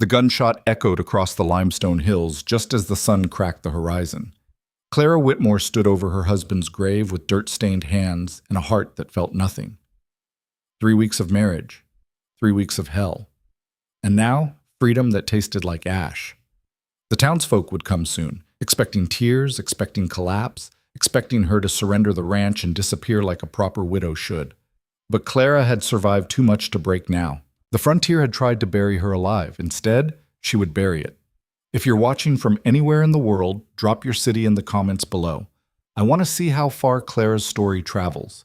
The gunshot echoed across the limestone hills just as the sun cracked the horizon. Clara Whitmore stood over her husband's grave with dirt-stained hands and a heart that felt nothing. 3 weeks of marriage, 3 weeks of hell, and now freedom that tasted like ash. The townsfolk would come soon, expecting tears, expecting collapse, expecting her to surrender the ranch and disappear like a proper widow should. But Clara had survived too much to break now. The frontier had tried to bury her alive. Instead, she would bury it. If you're watching from anywhere in the world, drop your city in the comments below. I want to see how far Clara's story travels.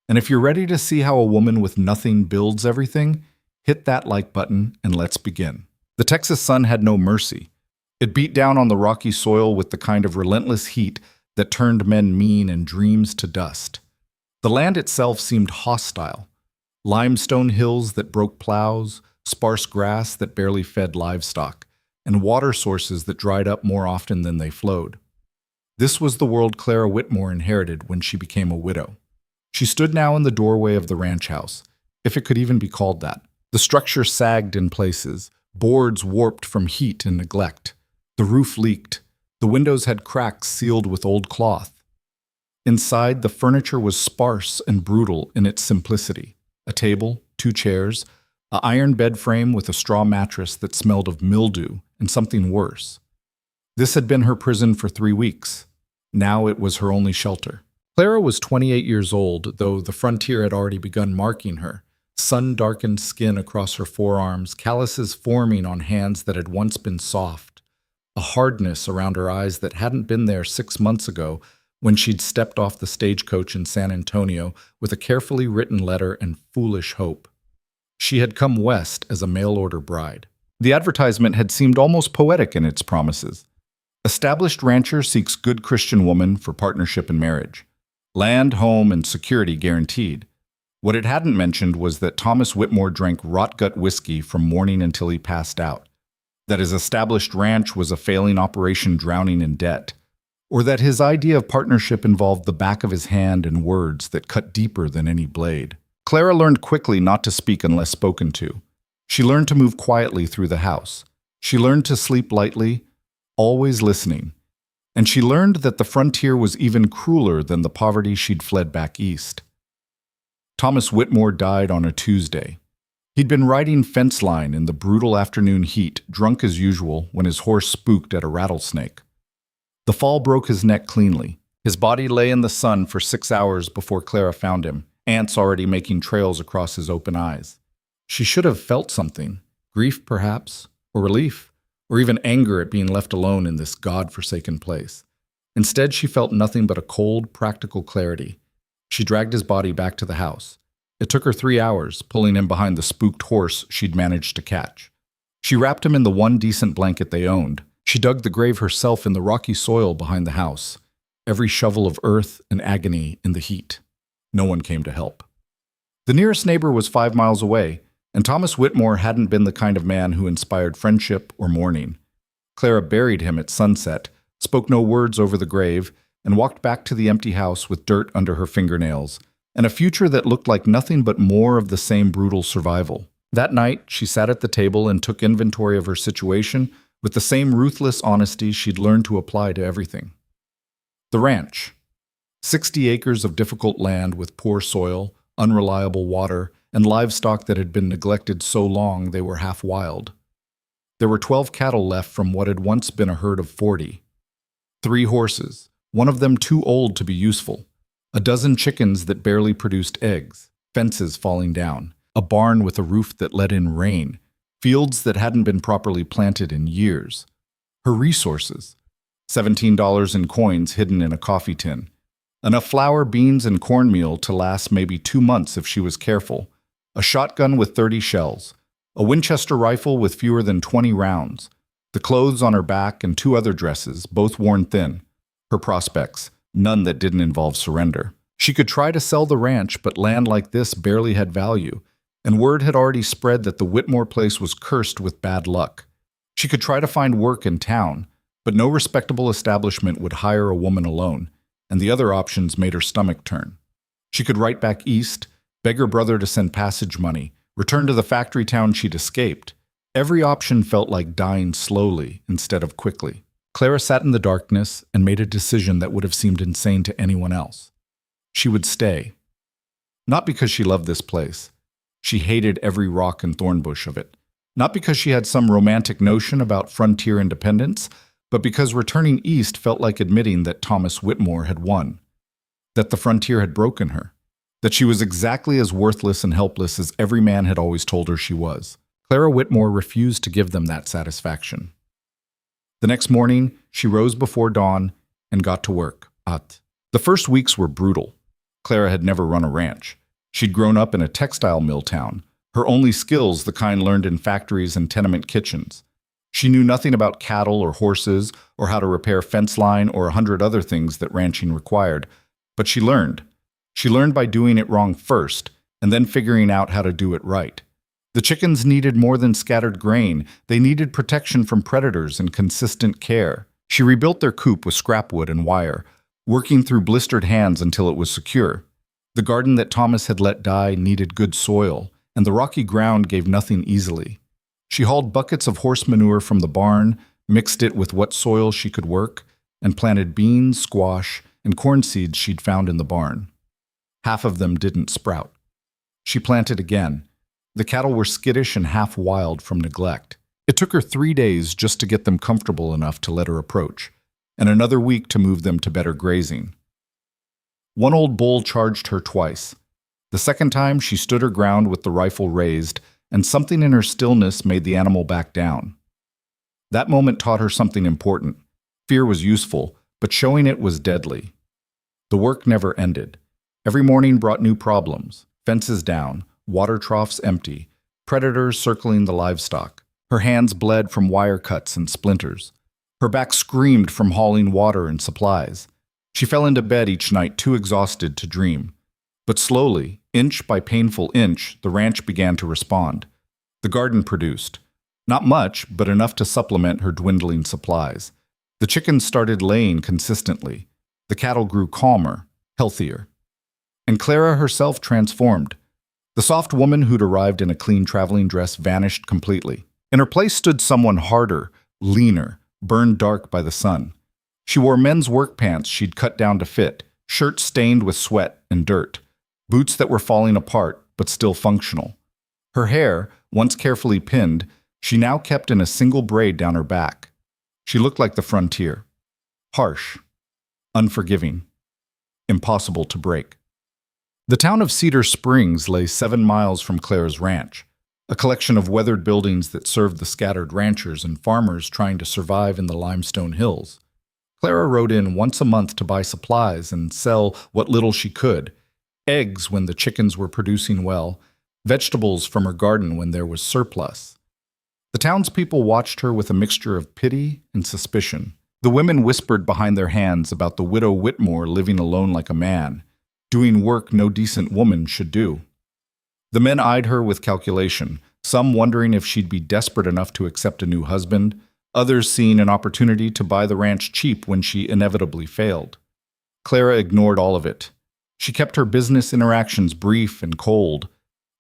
And if you're ready to see how a woman with nothing builds everything, hit that like button and let's begin. The Texas sun had no mercy. It beat down on the rocky soil with the kind of relentless heat that turned men mean and dreams to dust. The land itself seemed hostile. Limestone hills that broke plows, sparse grass that barely fed livestock, and water sources that dried up more often than they flowed. This was the world Clara Whitmore inherited when she became a widow. She stood now in the doorway of the ranch house, if it could even be called that. The structure sagged in places, boards warped from heat and neglect. The roof leaked. The windows had cracks sealed with old cloth. Inside, the furniture was sparse and brutal in its simplicity. A table, 2 chairs, an iron bed frame with a straw mattress that smelled of mildew and something worse. This had been her prison for 3 weeks. Now it was her only shelter. Clara was 28 years old, though the frontier had already begun marking her. Sun-darkened skin across her forearms, calluses forming on hands that had once been soft. A hardness around her eyes that hadn't been there 6 months ago when she'd stepped off the stagecoach in San Antonio with a carefully written letter and foolish hope. She had come west as a mail-order bride. The advertisement had seemed almost poetic in its promises. Established rancher seeks good Christian woman for partnership and marriage. Land, home, and security guaranteed. What it hadn't mentioned was that Thomas Whitmore drank rot-gut whiskey from morning until he passed out, that his established ranch was a failing operation drowning in debt, or that his idea of partnership involved the back of his hand and words that cut deeper than any blade. Clara learned quickly not to speak unless spoken to. She learned to move quietly through the house. She learned to sleep lightly, always listening. And she learned that the frontier was even crueler than the poverty she'd fled back east. Thomas Whitmore died on a Tuesday. He'd been riding fence line in the brutal afternoon heat, drunk as usual, when his horse spooked at a rattlesnake. The fall broke his neck cleanly. His body lay in the sun for 6 hours before Clara found him, ants already making trails across his open eyes. She should have felt something, grief perhaps, or relief, or even anger at being left alone in this God-forsaken place. Instead, she felt nothing but a cold, practical clarity. She dragged his body back to the house. It took her 3 hours, pulling him behind the spooked horse she'd managed to catch. She wrapped him in the one decent blanket they owned. She dug the grave herself in the rocky soil behind the house, every shovel of earth and agony in the heat. No one came to help. The nearest neighbor was 5 miles away, and Thomas Whitmore hadn't been the kind of man who inspired friendship or mourning. Clara buried him at sunset, spoke no words over the grave, and walked back to the empty house with dirt under her fingernails, and a future that looked like nothing but more of the same brutal survival. That night, she sat at the table and took inventory of her situation with the same ruthless honesty she'd learned to apply to everything. The ranch. 60 acres of difficult land with poor soil, unreliable water, and livestock that had been neglected so long they were half wild. There were 12 cattle left from what had once been a herd of 40. 3 horses, one of them too old to be useful. A dozen chickens that barely produced eggs, fences falling down, a barn with a roof that let in rain, fields that hadn't been properly planted in years. Her resources, $17 in coins hidden in a coffee tin. Enough flour, beans, and cornmeal to last maybe 2 months if she was careful. A shotgun with 30 shells. A Winchester rifle with fewer than 20 rounds. The clothes on her back and 2 other dresses, both worn thin. Her prospects, none that didn't involve surrender. She could try to sell the ranch, but land like this barely had value, and word had already spread that the Whitmore place was cursed with bad luck. She could try to find work in town, but no respectable establishment would hire a woman alone, and the other options made her stomach turn. She could write back east, beg her brother to send passage money, return to the factory town she'd escaped, Every option felt like dying slowly instead of quickly. Clara sat in the darkness and made a decision that would have seemed insane to anyone else. She would stay. Not because she loved this place. She hated every rock and thorn bush of it. Not because she had some romantic notion about frontier independence, but because returning east felt like admitting that Thomas Whitmore had won, that the frontier had broken her, that she was exactly as worthless and helpless as every man had always told her she was. Clara Whitmore refused to give them that satisfaction. The next morning, she rose before dawn and got to work. The first weeks were brutal. Clara had never run a ranch. She'd grown up in a textile mill town, her only skills the kind learned in factories and tenement kitchens. She knew nothing about cattle or horses or how to repair fence line or 100 other things that ranching required, but she learned. She learned by doing it wrong first and then figuring out how to do it right. The chickens needed more than scattered grain. They needed protection from predators and consistent care. She rebuilt their coop with scrap wood and wire, working through blistered hands until it was secure. The garden that Thomas had let die needed good soil, and the rocky ground gave nothing easily. She hauled buckets of horse manure from the barn, mixed it with what soil she could work, and planted beans, squash, and corn seeds she'd found in the barn. Half of them didn't sprout. She planted again. The cattle were skittish and half wild from neglect. It took her 3 days just to get them comfortable enough to let her approach, and another week to move them to better grazing. One old bull charged her twice. The second time, she stood her ground with the rifle raised, and something in her stillness made the animal back down. That moment taught her something important. Fear was useful, but showing it was deadly. The work never ended. Every morning brought new problems: fences down, water troughs empty, predators circling the livestock. Her hands bled from wire cuts and splinters. Her back screamed from hauling water and supplies. She fell into bed each night too exhausted to dream. But slowly, inch by painful inch, the ranch began to respond. The garden produced. Not much, but enough to supplement her dwindling supplies. The chickens started laying consistently. The cattle grew calmer, healthier. And Clara herself transformed. The soft woman who'd arrived in a clean traveling dress vanished completely. In her place stood someone harder, leaner, burned dark by the sun. She wore men's work pants she'd cut down to fit, shirts stained with sweat and dirt, boots that were falling apart but still functional. Her hair, once carefully pinned, she now kept in a single braid down her back. She looked like the frontier. Harsh, unforgiving, impossible to break. The town of Cedar Springs lay 7 miles from Clara's ranch, a collection of weathered buildings that served the scattered ranchers and farmers trying to survive in the limestone hills. Clara rode in once a month to buy supplies and sell what little she could: eggs when the chickens were producing well, vegetables from her garden when there was surplus. The townspeople watched her with a mixture of pity and suspicion. The women whispered behind their hands about the widow Whitmore living alone like a man, doing work no decent woman should do. The men eyed her with calculation, some wondering if she'd be desperate enough to accept a new husband, others seeing an opportunity to buy the ranch cheap when she inevitably failed. Clara ignored all of it. She kept her business interactions brief and cold.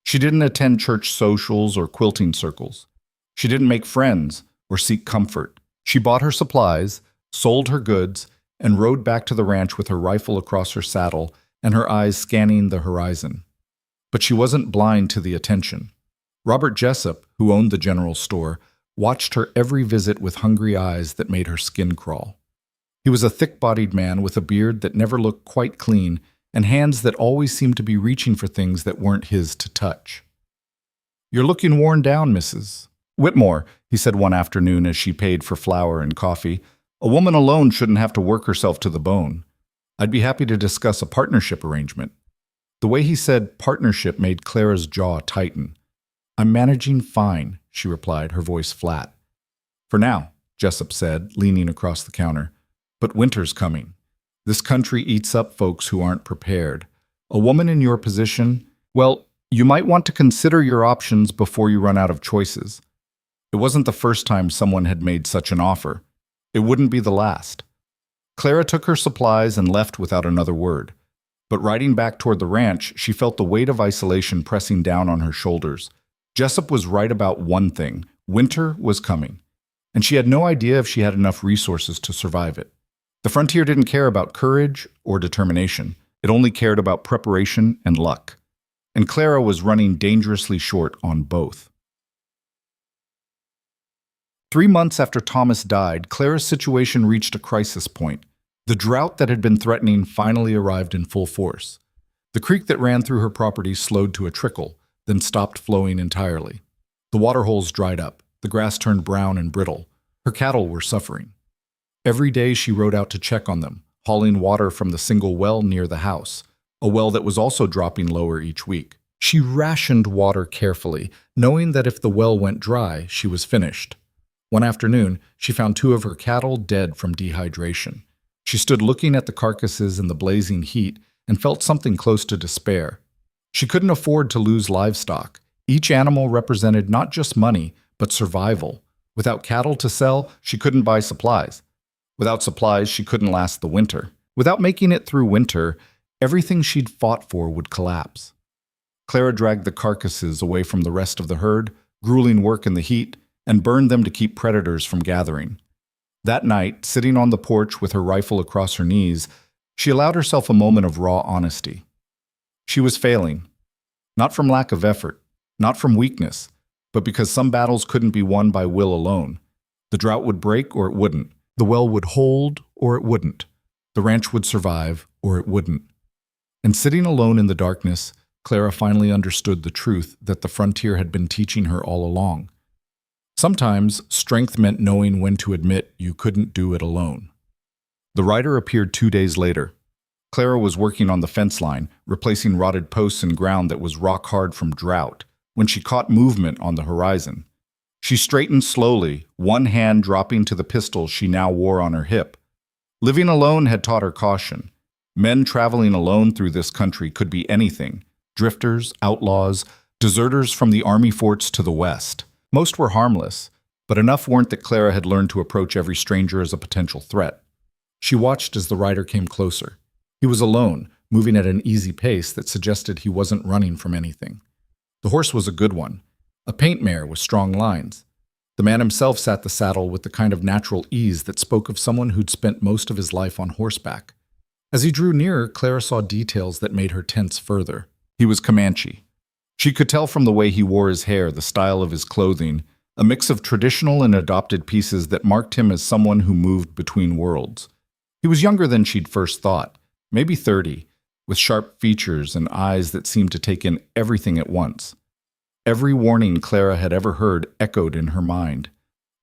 She didn't attend church socials or quilting circles. She didn't make friends or seek comfort. She bought her supplies, sold her goods, and rode back to the ranch with her rifle across her saddle and her eyes scanning the horizon. But she wasn't blind to the attention. Robert Jessup, who owned the general store, watched her every visit with hungry eyes that made her skin crawl. He was a thick-bodied man with a beard that never looked quite clean and hands that always seemed to be reaching for things that weren't his to touch. "You're looking worn down, Mrs. Whitmore," he said one afternoon as she paid for flour and coffee. "A woman alone shouldn't have to work herself to the bone. I'd be happy to discuss a partnership arrangement." The way he said partnership made Clara's jaw tighten. "I'm managing fine," she replied, her voice flat. "For now," Jessup said, leaning across the counter. "But winter's coming. This country eats up folks who aren't prepared. A woman in your position, well, you might want to consider your options before you run out of choices." It wasn't the first time someone had made such an offer. It wouldn't be the last. Clara took her supplies and left without another word. But riding back toward the ranch, she felt the weight of isolation pressing down on her shoulders. Jessup was right about one thing: Winter was coming, and she had no idea if she had enough resources to survive it. The frontier didn't care about courage or determination. It only cared about preparation and luck. And Clara was running dangerously short on both. 3 months after Thomas died, Clara's situation reached a crisis point. The drought that had been threatening finally arrived in full force. The creek that ran through her property slowed to a trickle, then stopped flowing entirely. The water holes dried up. The grass turned brown and brittle. Her cattle were suffering. Every day she rode out to check on them, hauling water from the single well near the house, a well that was also dropping lower each week. She rationed water carefully, knowing that if the well went dry, she was finished. One afternoon, she found 2 of her cattle dead from dehydration. She stood looking at the carcasses in the blazing heat and felt something close to despair. She couldn't afford to lose livestock. Each animal represented not just money, but survival. Without cattle to sell, she couldn't buy supplies. Without supplies, she couldn't last the winter. Without making it through winter, everything she'd fought for would collapse. Clara dragged the carcasses away from the rest of the herd, grueling work in the heat, and burned them to keep predators from gathering. That night, sitting on the porch with her rifle across her knees, she allowed herself a moment of raw honesty. She was failing, not from lack of effort, not from weakness, but because some battles couldn't be won by will alone. The drought would break or it wouldn't. The well would hold or it wouldn't. The ranch would survive or it wouldn't. And sitting alone in the darkness, Clara finally understood the truth that the frontier had been teaching her all along. Sometimes, strength meant knowing when to admit you couldn't do it alone. The rider appeared 2 days later. Clara was working on the fence line, replacing rotted posts in ground that was rock hard from drought, when she caught movement on the horizon. She straightened slowly, one hand dropping to the pistol she now wore on her hip. Living alone had taught her caution. Men traveling alone through this country could be anything: drifters, outlaws, deserters from the army forts to the west. Most were harmless, but enough weren't that Clara had learned to approach every stranger as a potential threat. She watched as the rider came closer. He was alone, moving at an easy pace that suggested he wasn't running from anything. The horse was a good one, a paint mare with strong lines. The man himself sat the saddle with the kind of natural ease that spoke of someone who'd spent most of his life on horseback. As he drew nearer, Clara saw details that made her tense further. He was Comanche. She could tell from the way he wore his hair, the style of his clothing, a mix of traditional and adopted pieces that marked him as someone who moved between worlds. He was younger than she'd first thought, maybe 30, with sharp features and eyes that seemed to take in everything at once. Every warning Clara had ever heard echoed in her mind.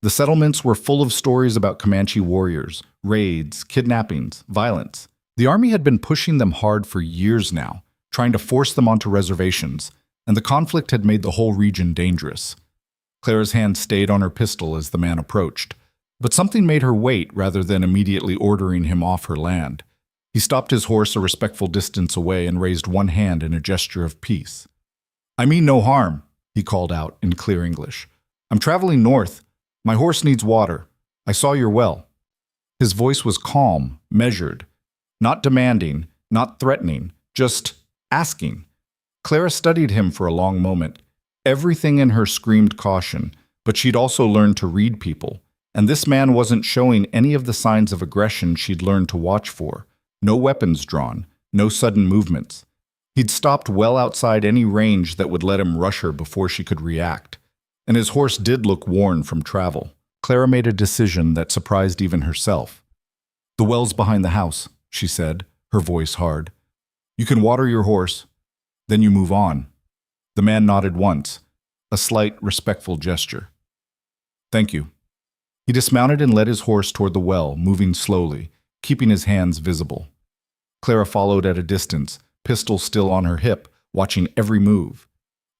The settlements were full of stories about Comanche warriors, raids, kidnappings, violence. The army had been pushing them hard for years now, trying to force them onto reservations, and the conflict had made the whole region dangerous. Clara's hand stayed on her pistol as the man approached, but something made her wait rather than immediately ordering him off her land. He stopped his horse a respectful distance away and raised one hand in a gesture of peace. "I mean no harm," he called out in clear English. "I'm traveling north. My horse needs water. I saw your well." His voice was calm, measured, not demanding, not threatening, just asking. Clara studied him for a long moment. Everything in her screamed caution, but she'd also learned to read people, and this man wasn't showing any of the signs of aggression she'd learned to watch for. No weapons drawn, no sudden movements. He'd stopped well outside any range that would let him rush her before she could react. And his horse did look worn from travel. Clara made a decision that surprised even herself. "The well's behind the house," she said, her voice hard. "You can water your horse. Then you move on." The man nodded once, a slight, respectful gesture. "Thank you." He dismounted and led his horse toward the well, moving slowly, keeping his hands visible. Clara followed at a distance, pistol still on her hip, watching every move.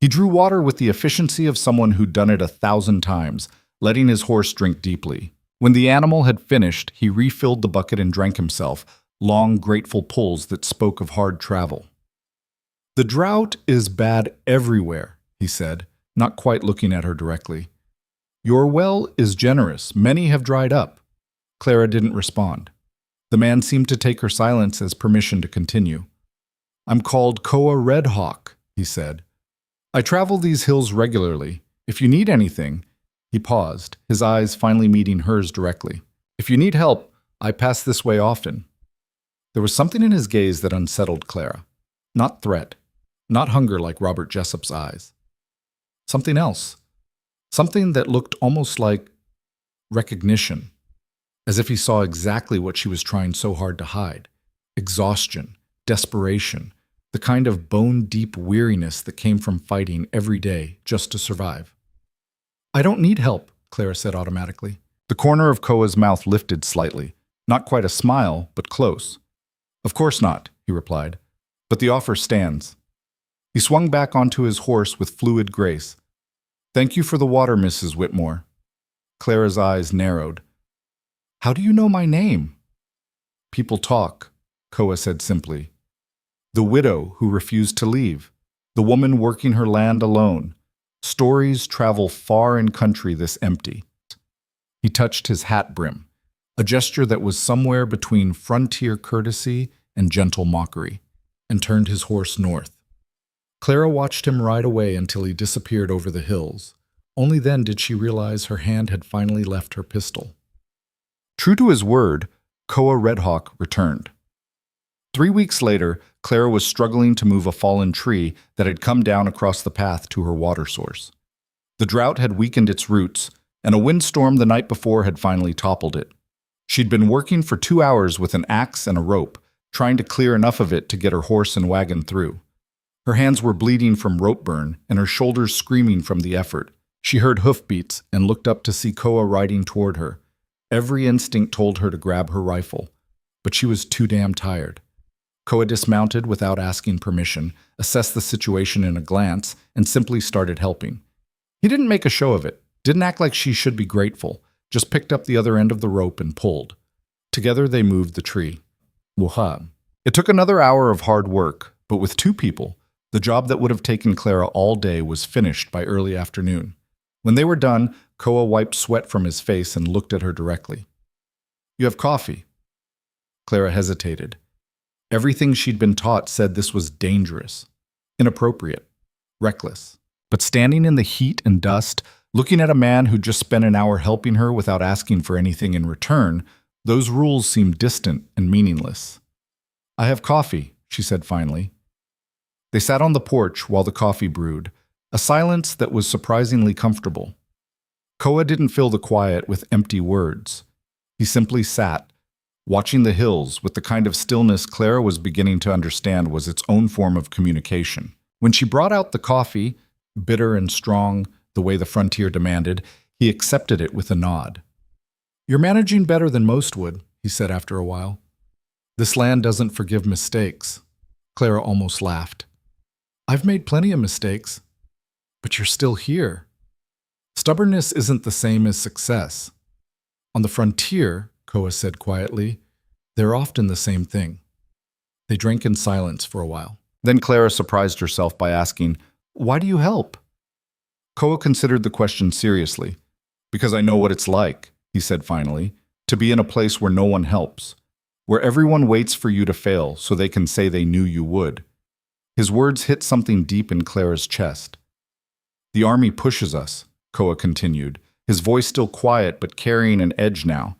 He drew water with the efficiency of someone who'd done it 1,000 times, letting his horse drink deeply. When the animal had finished, he refilled the bucket and drank himself, long, grateful pulls that spoke of hard travel. "The drought is bad everywhere," he said, not quite looking at her directly. "Your well is generous. Many have dried up." Clara didn't respond. The man seemed to take her silence as permission to continue. "I'm called Koa Red Hawk," he said. "I travel these hills regularly. If you need anything," He paused, his eyes finally meeting hers directly. "If you need help, I pass this way often." There was something in his gaze that unsettled Clara. Not threat, not hunger like Robert Jessup's eyes. Something else. Something that looked almost like recognition, as if he saw exactly what she was trying so hard to hide. Exhaustion, desperation, the kind of bone-deep weariness that came from fighting every day just to survive. "I don't need help," Clara said automatically. The corner of Koa's mouth lifted slightly. Not quite a smile, but close. "Of course not," he replied. "But the offer stands." He swung back onto his horse with fluid grace. "Thank you for the water, Mrs. Whitmore." Clara's eyes narrowed. "How do you know my name?" "People talk," Koa said simply. "The widow who refused to leave. The woman working her land alone. Stories travel far in country this empty." He touched his hat brim, a gesture that was somewhere between frontier courtesy and gentle mockery, and turned his horse north. Clara watched him ride away until he disappeared over the hills. Only then did she realize her hand had finally left her pistol. True to his word, Koa Redhawk returned. 3 weeks later, Clara was struggling to move a fallen tree that had come down across the path to her water source. The drought had weakened its roots, and a windstorm the night before had finally toppled it. She'd been working for 2 hours with an axe and a rope, trying to clear enough of it to get her horse and wagon through. Her hands were bleeding from rope burn, and her shoulders screaming from the effort. She heard hoofbeats and looked up to see Koa riding toward her. Every instinct told her to grab her rifle, but she was too damn tired. Koa dismounted without asking permission, assessed the situation in a glance, and simply started helping. He didn't make a show of it, didn't act like she should be grateful, just picked up the other end of the rope and pulled. Together they moved the tree. Wuha. It took another hour of hard work, but with 2 people, the job that would have taken Clara all day was finished by early afternoon. When they were done, Koa wiped sweat from his face and looked at her directly. "You have coffee." Clara hesitated. Everything she'd been taught said this was dangerous, inappropriate, reckless. But standing in the heat and dust, looking at a man who just spent an hour helping her without asking for anything in return, those rules seemed distant and meaningless. "I have coffee," she said finally. They sat on the porch while the coffee brewed, a silence that was surprisingly comfortable. Koa didn't fill the quiet with empty words. He simply sat, watching the hills with the kind of stillness Clara was beginning to understand was its own form of communication. When she brought out the coffee, bitter and strong, the way the frontier demanded, he accepted it with a nod. "You're managing better than most would," he said after a while. "This land doesn't forgive mistakes." Clara almost laughed. "I've made plenty of mistakes, but you're still here." "Stubbornness isn't the same as success. On the frontier," Koa said quietly, "they're often the same thing." They drank in silence for a while. Then Clara surprised herself by asking, "Why do you help?" Koa considered the question seriously. "Because I know what it's like," he said finally, "to be in a place where no one helps, where everyone waits for you to fail so they can say they knew you would." His words hit something deep in Clara's chest. "The army pushes us," Koa continued, his voice still quiet but carrying an edge now.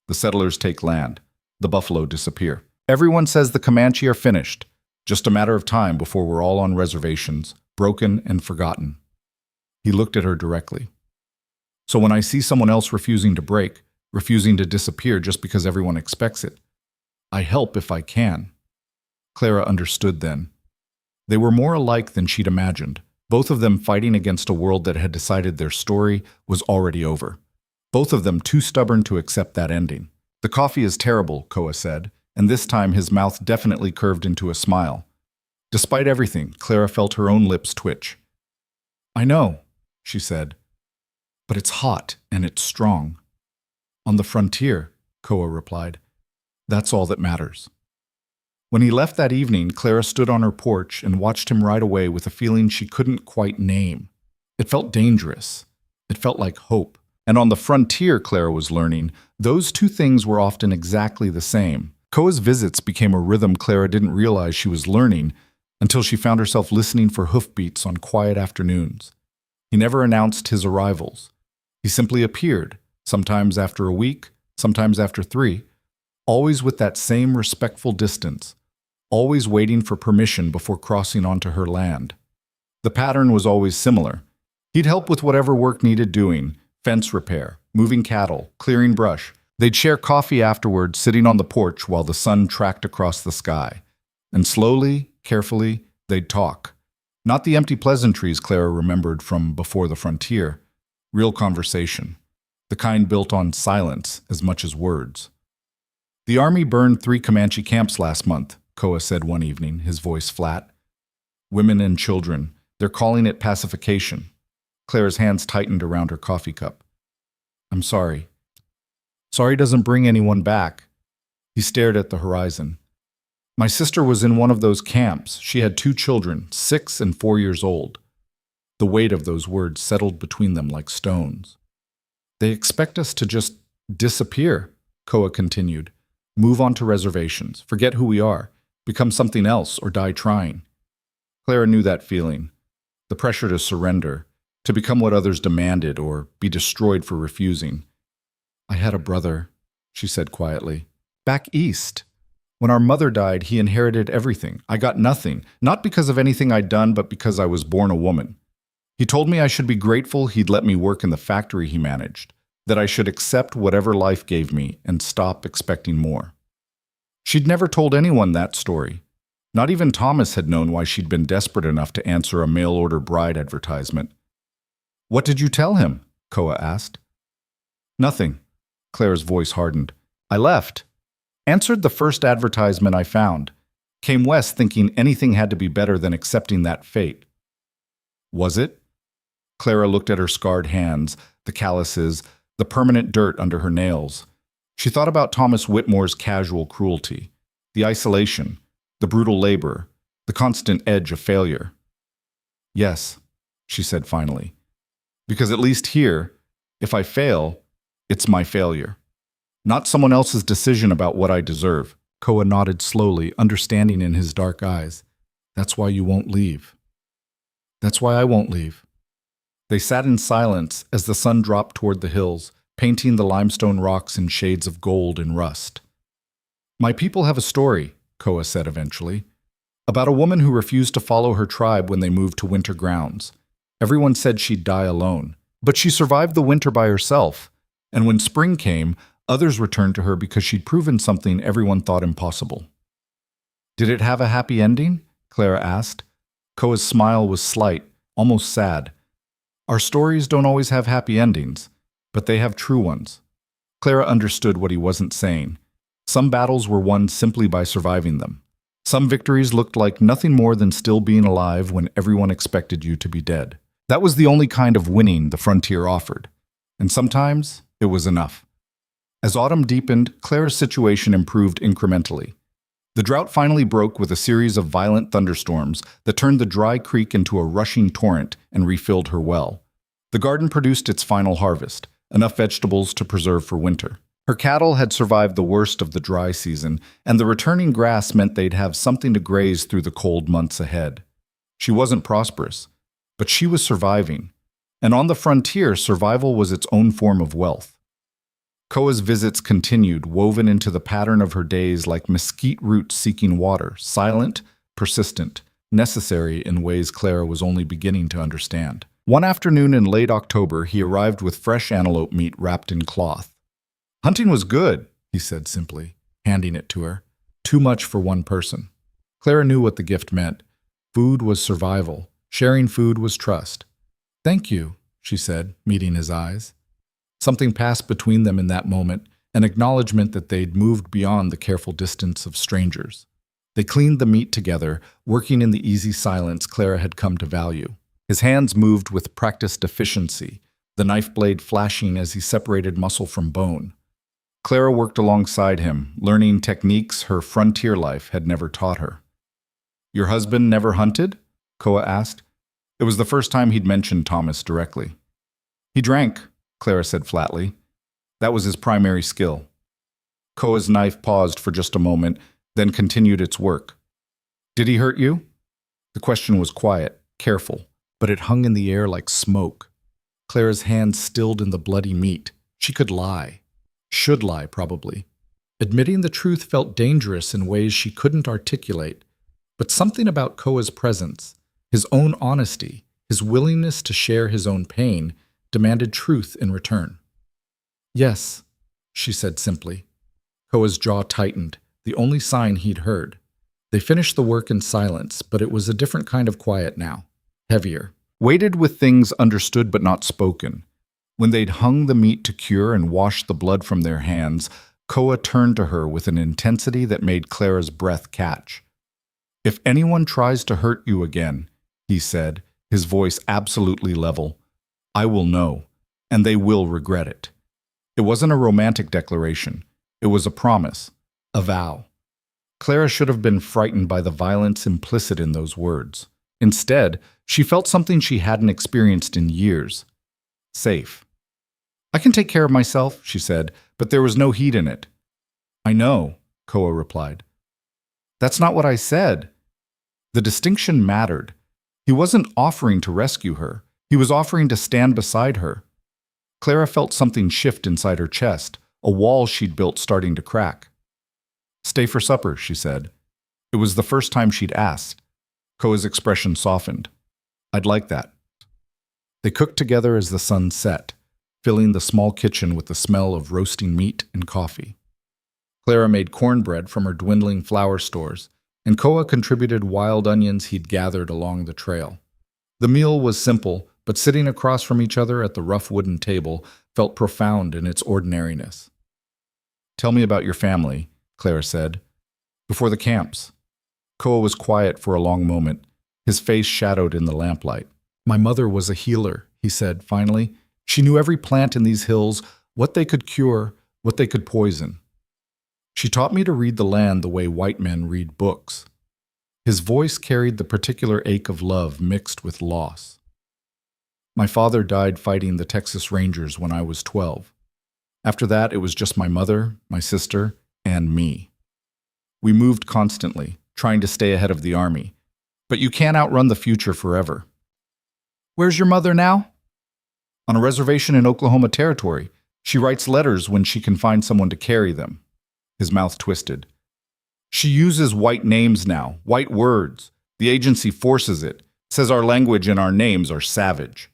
"The settlers take land. The buffalo disappear. Everyone says the Comanche are finished. Just a matter of time before we're all on reservations, broken and forgotten." He looked at her directly. "So when I see someone else refusing to break, refusing to disappear just because everyone expects it, I help if I can." Clara understood then. They were more alike than she'd imagined, both of them fighting against a world that had decided their story was already over. Both of them too stubborn to accept that ending. "The coffee is terrible," Koa said, and this time his mouth definitely curved into a smile. Despite everything, Clara felt her own lips twitch. "I know," she said, "but it's hot and it's strong." "On the frontier," Koa replied. "That's all that matters." When he left that evening, Clara stood on her porch and watched him ride away with a feeling she couldn't quite name. It felt dangerous. It felt like hope. And on the frontier, Clara was learning, those 2 things were often exactly the same. Koa's visits became a rhythm Clara didn't realize she was learning until she found herself listening for hoofbeats on quiet afternoons. He never announced his arrivals. He simply appeared, sometimes after a week, sometimes after 3, always with that same respectful distance, always waiting for permission before crossing onto her land. The pattern was always similar. He'd help with whatever work needed doing, fence repair, moving cattle, clearing brush. They'd share coffee afterward, sitting on the porch while the sun tracked across the sky. And slowly, carefully, they'd talk. Not the empty pleasantries Clara remembered from before the frontier. Real conversation. The kind built on silence as much as words. "The army burned 3 Comanche camps last month," Koa said one evening, his voice flat. "Women and children. They're calling it pacification." Clara's hands tightened around her coffee cup. "I'm sorry." "Sorry doesn't bring anyone back." He stared at the horizon. "My sister was in one of those camps. She had 2 children, 6 and 4 years old." The weight of those words settled between them like stones. "They expect us to just disappear," Koa continued. "Move on to reservations, forget who we are, become something else, or die trying." Clara knew that feeling. The pressure to surrender, to become what others demanded, or be destroyed for refusing. "I had a brother," she said quietly. "Back east. When our mother died, he inherited everything. I got nothing, not because of anything I'd done, but because I was born a woman. He told me I should be grateful he'd let me work in the factory he managed, that I should accept whatever life gave me and stop expecting more." She'd never told anyone that story. Not even Thomas had known why she'd been desperate enough to answer a mail-order bride advertisement. "What did you tell him?" Koa asked. "Nothing." Clara's voice hardened. "I left. Answered the first advertisement I found. Came west thinking anything had to be better than accepting that fate." "Was it?" Clara looked at her scarred hands, the calluses, the permanent dirt under her nails. She thought about Thomas Whitmore's casual cruelty, the isolation, the brutal labor, the constant edge of failure. "Yes," she said finally. "Because at least here, if I fail, it's my failure. Not someone else's decision about what I deserve." Koa nodded slowly, understanding in his dark eyes. "That's why you won't leave." "That's why I won't leave." They sat in silence as the sun dropped toward the hills, painting the limestone rocks in shades of gold and rust. "My people have a story," Koa said eventually, "about a woman who refused to follow her tribe when they moved to winter grounds. Everyone said she'd die alone, but she survived the winter by herself, and when spring came, others returned to her because she'd proven something everyone thought impossible." "Did it have a happy ending?" Clara asked. Koa's smile was slight, almost sad. "Our stories don't always have happy endings, but they have true ones." Clara understood what he wasn't saying. Some battles were won simply by surviving them. Some victories looked like nothing more than still being alive when everyone expected you to be dead. That was the only kind of winning the frontier offered. And sometimes it was enough. As autumn deepened, Clara's situation improved incrementally. The drought finally broke with a series of violent thunderstorms that turned the dry creek into a rushing torrent and refilled her well. The garden produced its final harvest, enough vegetables to preserve for winter. Her cattle had survived the worst of the dry season, and the returning grass meant they'd have something to graze through the cold months ahead. She wasn't prosperous, but she was surviving. And on the frontier, survival was its own form of wealth. Koa's visits continued, woven into the pattern of her days like mesquite roots seeking water, silent, persistent, necessary in ways Clara was only beginning to understand. One afternoon in late October, he arrived with fresh antelope meat wrapped in cloth. "Hunting was good," he said simply, handing it to her. "Too much for one person." Clara knew what the gift meant. Food was survival. Sharing food was trust. "Thank you," she said, meeting his eyes. Something passed between them in that moment, an acknowledgement that they'd moved beyond the careful distance of strangers. They cleaned the meat together, working in the easy silence Clara had come to value. His hands moved with practiced efficiency, the knife blade flashing as he separated muscle from bone. Clara worked alongside him, learning techniques her frontier life had never taught her. "Your husband never hunted?" Koa asked. It was the first time he'd mentioned Thomas directly. "He drank," Clara said flatly. "That was his primary skill." Koa's knife paused for just a moment, then continued its work. "Did he hurt you?" The question was quiet, careful, but it hung in the air like smoke. Clara's hand stilled in the bloody meat. She could lie. Should lie, probably. Admitting the truth felt dangerous in ways she couldn't articulate. But something about Koa's presence, his own honesty, his willingness to share his own pain, demanded truth in return. "Yes," she said simply. Koa's jaw tightened, the only sign he'd heard. They finished the work in silence, but it was a different kind of quiet now, heavier. Weighted with things understood but not spoken. When they'd hung the meat to cure and washed the blood from their hands, Koa turned to her with an intensity that made Clara's breath catch. "If anyone tries to hurt you again," he said, his voice absolutely level, "I will know, and they will regret it." It wasn't a romantic declaration. It was a promise, a vow. Clara should have been frightened by the violence implicit in those words. Instead, she felt something she hadn't experienced in years. Safe. "I can take care of myself," she said, but there was no heat in it. "I know," Koa replied. "That's not what I said." The distinction mattered. He wasn't offering to rescue her. He was offering to stand beside her. Clara felt something shift inside her chest, a wall she'd built starting to crack. "Stay for supper," she said. It was the first time she'd asked. Koa's expression softened. "I'd like that." They cooked together as the sun set, filling the small kitchen with the smell of roasting meat and coffee. Clara made cornbread from her dwindling flour stores, and Koa contributed wild onions he'd gathered along the trail. The meal was simple, but sitting across from each other at the rough wooden table felt profound in its ordinariness. "Tell me about your family," Clara said. "Before the camps." Koa was quiet for a long moment, his face shadowed in the lamplight. "My mother was a healer," he said finally. "She knew every plant in these hills, what they could cure, what they could poison. She taught me to read the land the way white men read books." His voice carried the particular ache of love mixed with loss. "My father died fighting the Texas Rangers when I was 12. After that, it was just my mother, my sister, and me. We moved constantly, trying to stay ahead of the army. But you can't outrun the future forever." "Where's your mother now?" "On a reservation in Oklahoma Territory. She writes letters when she can find someone to carry them." His mouth twisted. "She uses white names now, white words. The agency forces it, says our language and our names are savage."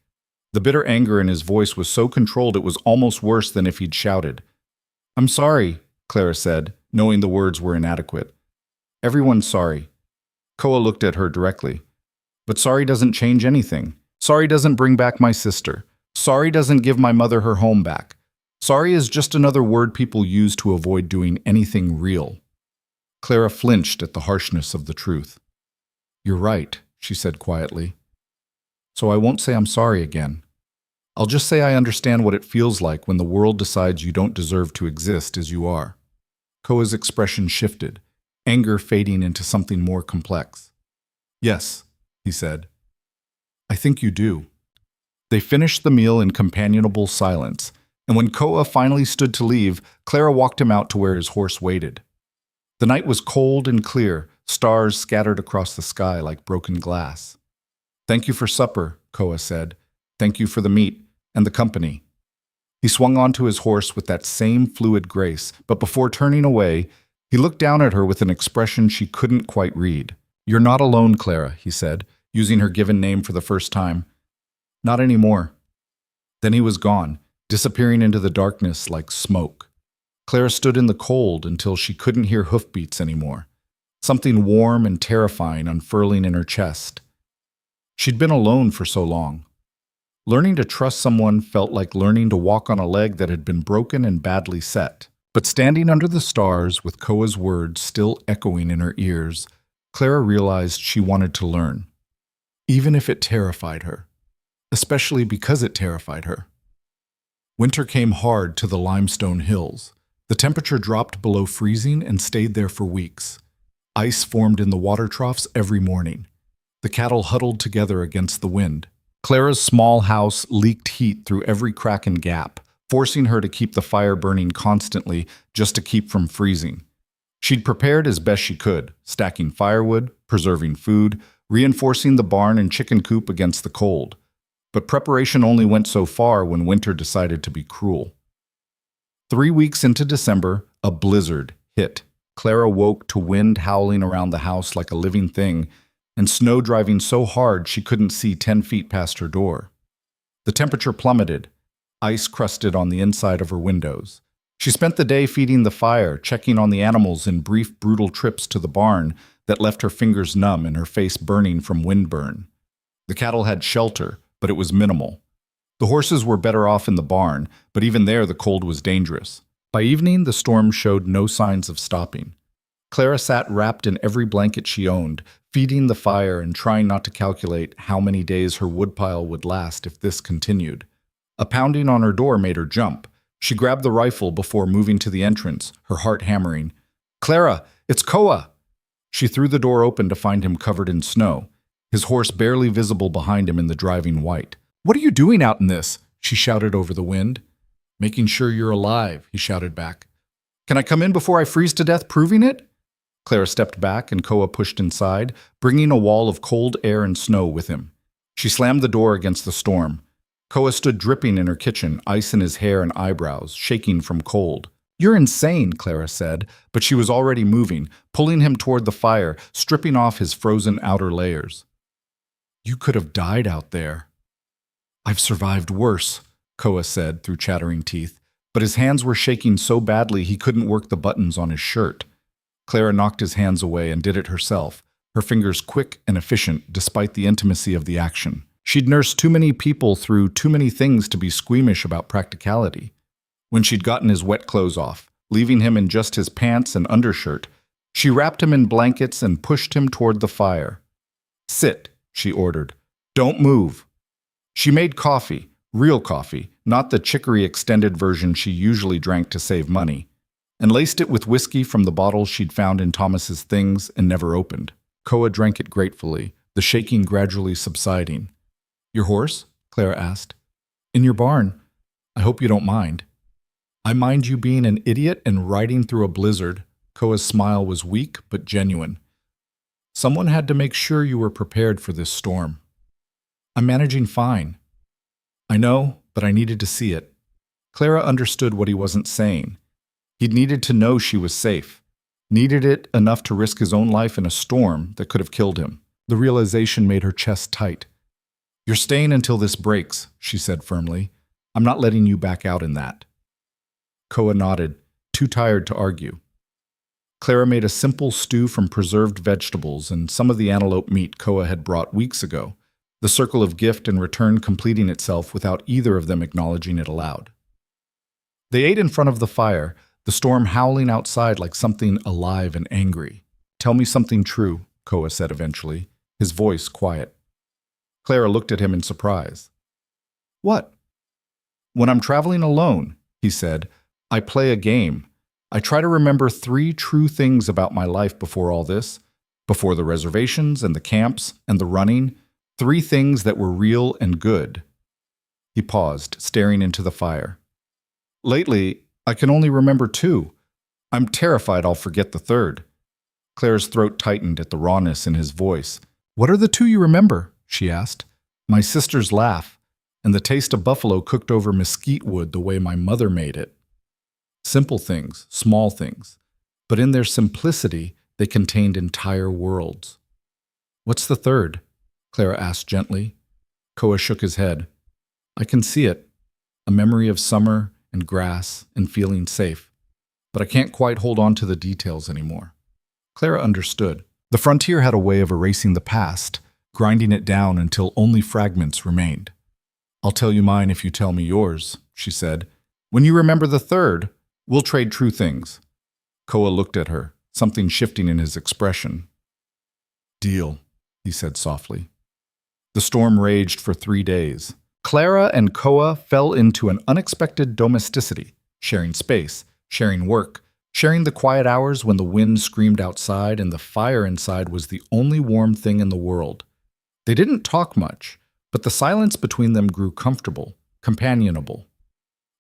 The bitter anger in his voice was so controlled it was almost worse than if he'd shouted. "I'm sorry," Clara said, knowing the words were inadequate. "Everyone's sorry." Koa looked at her directly. "But sorry doesn't change anything. Sorry doesn't bring back my sister. Sorry doesn't give my mother her home back. Sorry is just another word people use to avoid doing anything real." Clara flinched at the harshness of the truth. "You're right," she said quietly. "So I won't say I'm sorry again. I'll just say I understand what it feels like when the world decides you don't deserve to exist as you are." Koa's expression shifted, anger fading into something more complex. "Yes," he said. "I think you do." They finished the meal in companionable silence, and when Koa finally stood to leave, Clara walked him out to where his horse waited. The night was cold and clear, stars scattered across the sky like broken glass. "Thank you for supper," Koa said. "Thank you for the meat and the company." He swung onto his horse with that same fluid grace, but before turning away, he looked down at her with an expression she couldn't quite read. "You're not alone, Clara," he said, using her given name for the first time. "Not anymore." Then he was gone, disappearing into the darkness like smoke. Clara stood in the cold until she couldn't hear hoofbeats anymore, something warm and terrifying unfurling in her chest. She'd been alone for so long. Learning to trust someone felt like learning to walk on a leg that had been broken and badly set. But standing under the stars with Koa's words still echoing in her ears, Clara realized she wanted to learn, even if it terrified her, especially because it terrified her. Winter came hard to the limestone hills. The temperature dropped below freezing and stayed there for weeks. Ice formed in the water troughs every morning. The cattle huddled together against the wind. Clara's small house leaked heat through every crack and gap, forcing her to keep the fire burning constantly just to keep from freezing. She'd prepared as best she could, stacking firewood, preserving food, reinforcing the barn and chicken coop against the cold. But preparation only went so far when winter decided to be cruel. 3 weeks into December, a blizzard hit. Clara woke to wind howling around the house like a living thing, and snow driving so hard she couldn't see 10 feet past her door. The temperature plummeted. Ice crusted on the inside of her windows. She spent the day feeding the fire, checking on the animals in brief, brutal trips to the barn that left her fingers numb and her face burning from windburn. The cattle had shelter, but it was minimal. The horses were better off in the barn, but even there the cold was dangerous. By evening, the storm showed no signs of stopping. Clara sat wrapped in every blanket she owned, feeding the fire and trying not to calculate how many days her woodpile would last if this continued. A pounding on her door made her jump. She grabbed the rifle before moving to the entrance, her heart hammering. "Clara, it's Koa!" She threw the door open to find him covered in snow, his horse barely visible behind him in the driving white. "What are you doing out in this?" she shouted over the wind. "Making sure you're alive," he shouted back. "Can I come in before I freeze to death proving it?" Clara stepped back and Koa pushed inside, bringing a wall of cold air and snow with him. She slammed the door against the storm. Koa stood dripping in her kitchen, ice in his hair and eyebrows, shaking from cold. "You're insane," Clara said, but she was already moving, pulling him toward the fire, stripping off his frozen outer layers. "You could have died out there." "I've survived worse," Koa said through chattering teeth, but his hands were shaking so badly he couldn't work the buttons on his shirt. Clara knocked his hands away and did it herself, her fingers quick and efficient despite the intimacy of the action. She'd nursed too many people through too many things to be squeamish about practicality. When she'd gotten his wet clothes off, leaving him in just his pants and undershirt, she wrapped him in blankets and pushed him toward the fire. "Sit," she ordered. "Don't move." She made coffee, real coffee, not the chicory extended version she usually drank to save money, and laced it with whiskey from the bottle she'd found in Thomas's things and never opened. Koa drank it gratefully, the shaking gradually subsiding. "Your horse?" Clara asked. "In your barn. I hope you don't mind." "I mind you being an idiot and riding through a blizzard." Koa's smile was weak but genuine. "Someone had to make sure you were prepared for this storm." "I'm managing fine." "I know, but I needed to see it." Clara understood what he wasn't saying. He'd needed to know she was safe. Needed it enough to risk his own life in a storm that could have killed him. The realization made her chest tight. "You're staying until this breaks," she said firmly. "I'm not letting you back out in that." Koa nodded, too tired to argue. Clara made a simple stew from preserved vegetables and some of the antelope meat Koa had brought weeks ago, the circle of gift and return completing itself without either of them acknowledging it aloud. They ate in front of the fire, the storm howling outside like something alive and angry. "Tell me something true," Koa said eventually, his voice quiet. Clara looked at him in surprise. "What?" "When I'm traveling alone," he said, "I play a game. I try to remember 3 true things about my life before all this, before the reservations and the camps and the running, 3 things that were real and good." He paused, staring into the fire. "Lately, I can only remember 2. I'm terrified I'll forget the 3rd. Claire's throat tightened at the rawness in his voice. "What are the 2 you remember?" she asked. "My sister's laugh, and the taste of buffalo cooked over mesquite wood the way my mother made it." Simple things, small things, but in their simplicity, they contained entire worlds. "What's the 3rd?" Clara asked gently. Koa shook his head. "I can see it, a memory of summer and grass and feeling safe, but I can't quite hold on to the details anymore." Clara understood. The frontier had a way of erasing the past, grinding it down until only fragments remained. "I'll tell you mine if you tell me yours," she said. "When you remember the 3rd, we'll trade true things." Koa looked at her, something shifting in his expression. "Deal," he said softly. The storm raged for 3 days. Clara and Koa fell into an unexpected domesticity, sharing space, sharing work, sharing the quiet hours when the wind screamed outside and the fire inside was the only warm thing in the world. They didn't talk much, but the silence between them grew comfortable, companionable.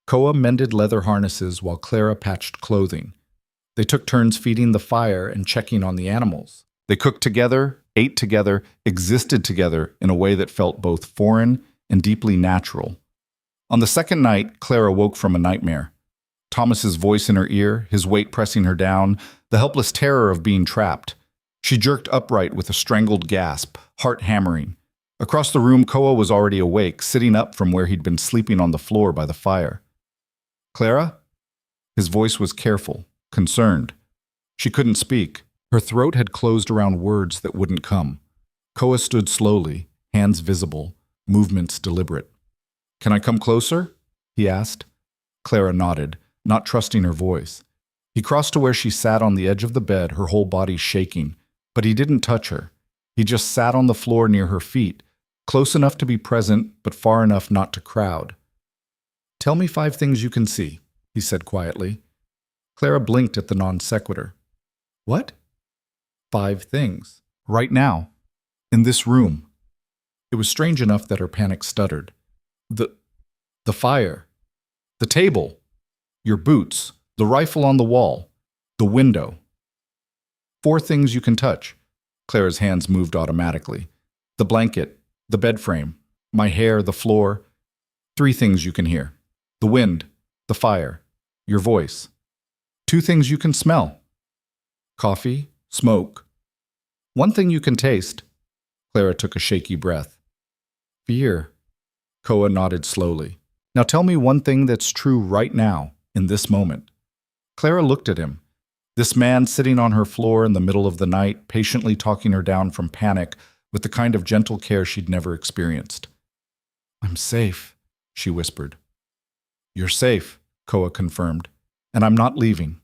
Koa mended leather harnesses while Clara patched clothing. They took turns feeding the fire and checking on the animals. They cooked together, ate together, existed together in a way that felt both foreign and deeply natural. On the second night, Clara woke from a nightmare. Thomas's voice in her ear, his weight pressing her down, the helpless terror of being trapped. She jerked upright with a strangled gasp, heart hammering. Across the room, Koa was already awake, sitting up from where he'd been sleeping on the floor by the fire. "Clara?" His voice was careful, concerned. She couldn't speak. Her throat had closed around words that wouldn't come. Koa stood slowly, hands visible, movements deliberate. "Can I come closer?" he asked. Clara nodded, not trusting her voice. He crossed to where she sat on the edge of the bed, her whole body shaking, but he didn't touch her. He just sat on the floor near her feet, close enough to be present, but far enough not to crowd. "Tell me 5 things you can see," he said quietly. Clara blinked at the non sequitur. "What?" "5 things. Right now. In this room." It was strange enough that her panic stuttered. The fire. The table. Your boots. The rifle on the wall. The window." 4 things you can touch. Clara's hands moved automatically. "The blanket. The bed frame. My hair. The floor. 3 things you can hear. The wind. The fire. Your voice. 2 things you can smell. Coffee. Smoke. 1 thing you can taste." Clara took a shaky breath. "Fear." Koa nodded slowly. "Now tell me 1 thing that's true right now, in this moment." Clara looked at him. This man sitting on her floor in the middle of the night, patiently talking her down from panic with the kind of gentle care she'd never experienced. "I'm safe," she whispered. "You're safe," Koa confirmed, "and I'm not leaving."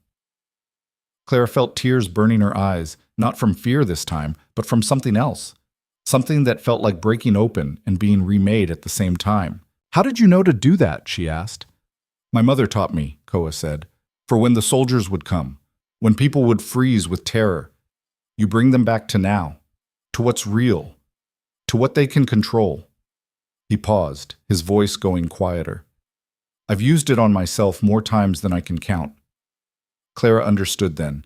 Clara felt tears burning her eyes, not from fear this time, but from something else. Something that felt like breaking open and being remade at the same time. "How did you know to do that?" she asked. "My mother taught me," Koa said, "for when the soldiers would come, when people would freeze with terror. You bring them back to now, to what's real, to what they can control." He paused, his voice going quieter. "I've used it on myself more times than I can count." Clara understood then.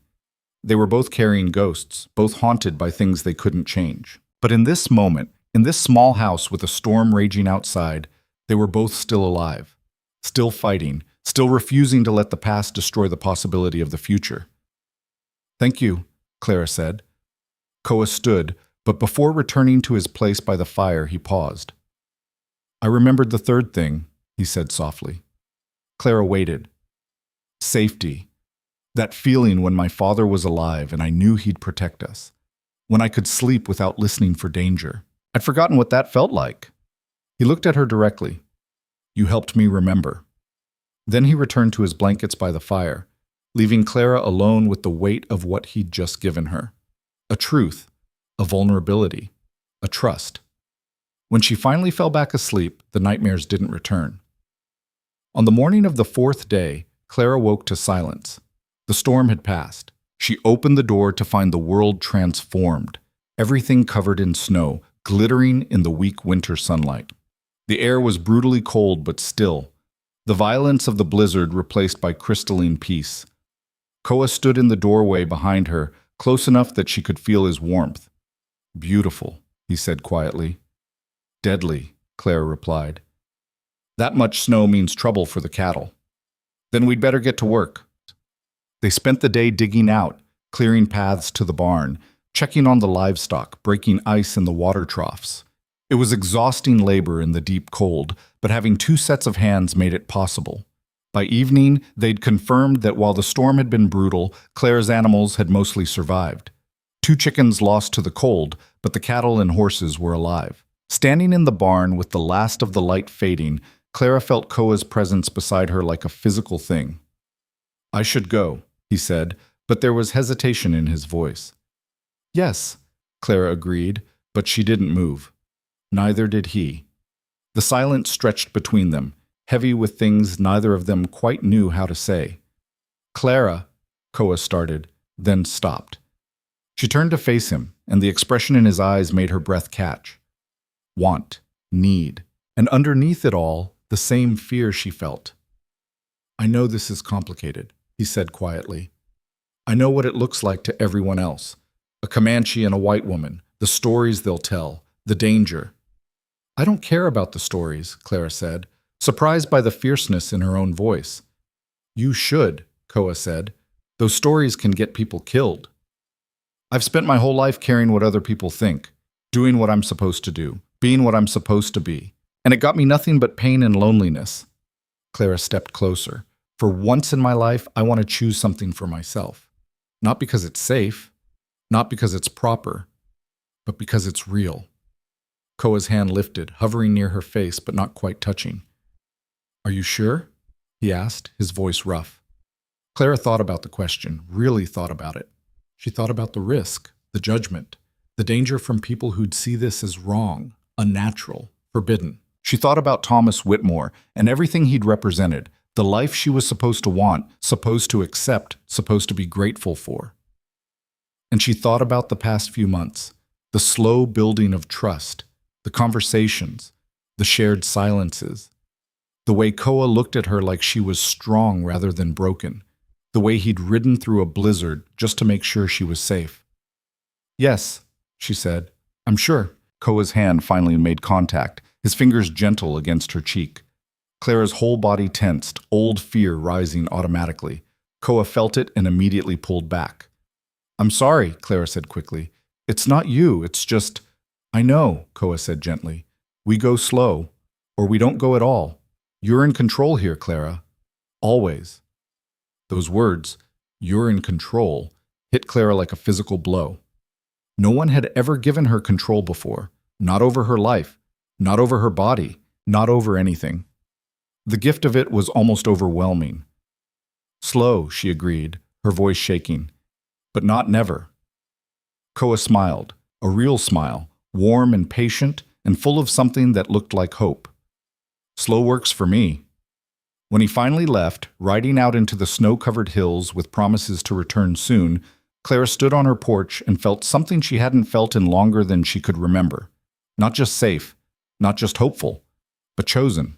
They were both carrying ghosts, both haunted by things they couldn't change. But in this moment, in this small house with a storm raging outside, they were both still alive, still fighting, still refusing to let the past destroy the possibility of the future. "Thank you," Clara said. Koa stood, but before returning to his place by the fire, he paused. "I remembered the 3rd thing," he said softly. Clara waited. "Safety. That feeling when my father was alive and I knew he'd protect us. When I could sleep without listening for danger. I'd forgotten what that felt like." He looked at her directly. "You helped me remember." Then he returned to his blankets by the fire, leaving Clara alone with the weight of what he'd just given her. A truth, a vulnerability, a trust. When she finally fell back asleep, the nightmares didn't return. On the morning of the 4th day, Clara woke to silence. The storm had passed. She opened the door to find the world transformed, everything covered in snow, glittering in the weak winter sunlight. The air was brutally cold but still, the violence of the blizzard replaced by crystalline peace. Koa stood in the doorway behind her, close enough that she could feel his warmth. "Beautiful," he said quietly. "Deadly," Clara replied. "That much snow means trouble for the cattle." "Then we'd better get to work." They spent the day digging out, clearing paths to the barn, checking on the livestock, breaking ice in the water troughs. It was exhausting labor in the deep cold, but having 2 sets of hands made it possible. By evening, they'd confirmed that while the storm had been brutal, Claire's animals had mostly survived. 2 chickens lost to the cold, but the cattle and horses were alive. Standing in the barn with the last of the light fading, Clara felt Koa's presence beside her like a physical thing. "I should go," he said, but there was hesitation in his voice. "Yes," Clara agreed, but she didn't move. Neither did he. The silence stretched between them, heavy with things neither of them quite knew how to say. "Clara," Koa started, then stopped. She turned to face him, and the expression in his eyes made her breath catch. Want, need, and underneath it all, the same fear she felt. "I know this is complicated," he said quietly. "I know what it looks like to everyone else. A Comanche and a white woman, the stories they'll tell, the danger. I don't care about the stories, Clara said, surprised by the fierceness in her own voice. You should, Koa said. Those stories can get people killed. I've spent my whole life caring what other people think, doing what I'm supposed to do, being what I'm supposed to be, and it got me nothing but pain and loneliness. Clara stepped closer. For once in my life, I want to choose something for myself. Not because it's safe, not because it's proper, but because it's real. Koa's hand lifted, hovering near her face but not quite touching. Are you sure? He asked, his voice rough. Clara thought about the question, really thought about it. She thought about the risk, the judgment, the danger from people who'd see this as wrong, unnatural, forbidden. She thought about Thomas Whitmore and everything he'd represented, the life she was supposed to want, supposed to accept, supposed to be grateful for. And she thought about the past few months, the slow building of trust, the conversations, the shared silences, the way Koa looked at her like she was strong rather than broken, the way he'd ridden through a blizzard just to make sure she was safe. Yes, she said, I'm sure. Koa's hand finally made contact, his fingers gentle against her cheek. Clara's whole body tensed, old fear rising automatically. Koa felt it and immediately pulled back. I'm sorry, Clara said quickly. It's not you, it's just… I know, Koa said gently. We go slow, or we don't go at all. You're in control here, Clara. Always. Those words, you're in control, hit Clara like a physical blow. No one had ever given her control before, not over her life, not over her body, not over anything. The gift of it was almost overwhelming. Slow, she agreed, her voice shaking, but not never. Koa smiled, a real smile, warm and patient and full of something that looked like hope. Slow works for me. When he finally left, riding out into the snow-covered hills with promises to return soon, Clara stood on her porch and felt something she hadn't felt in longer than she could remember. Not just safe, not just hopeful, but chosen.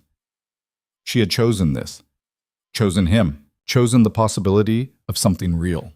She had chosen this. Chosen him. Chosen the possibility of something real.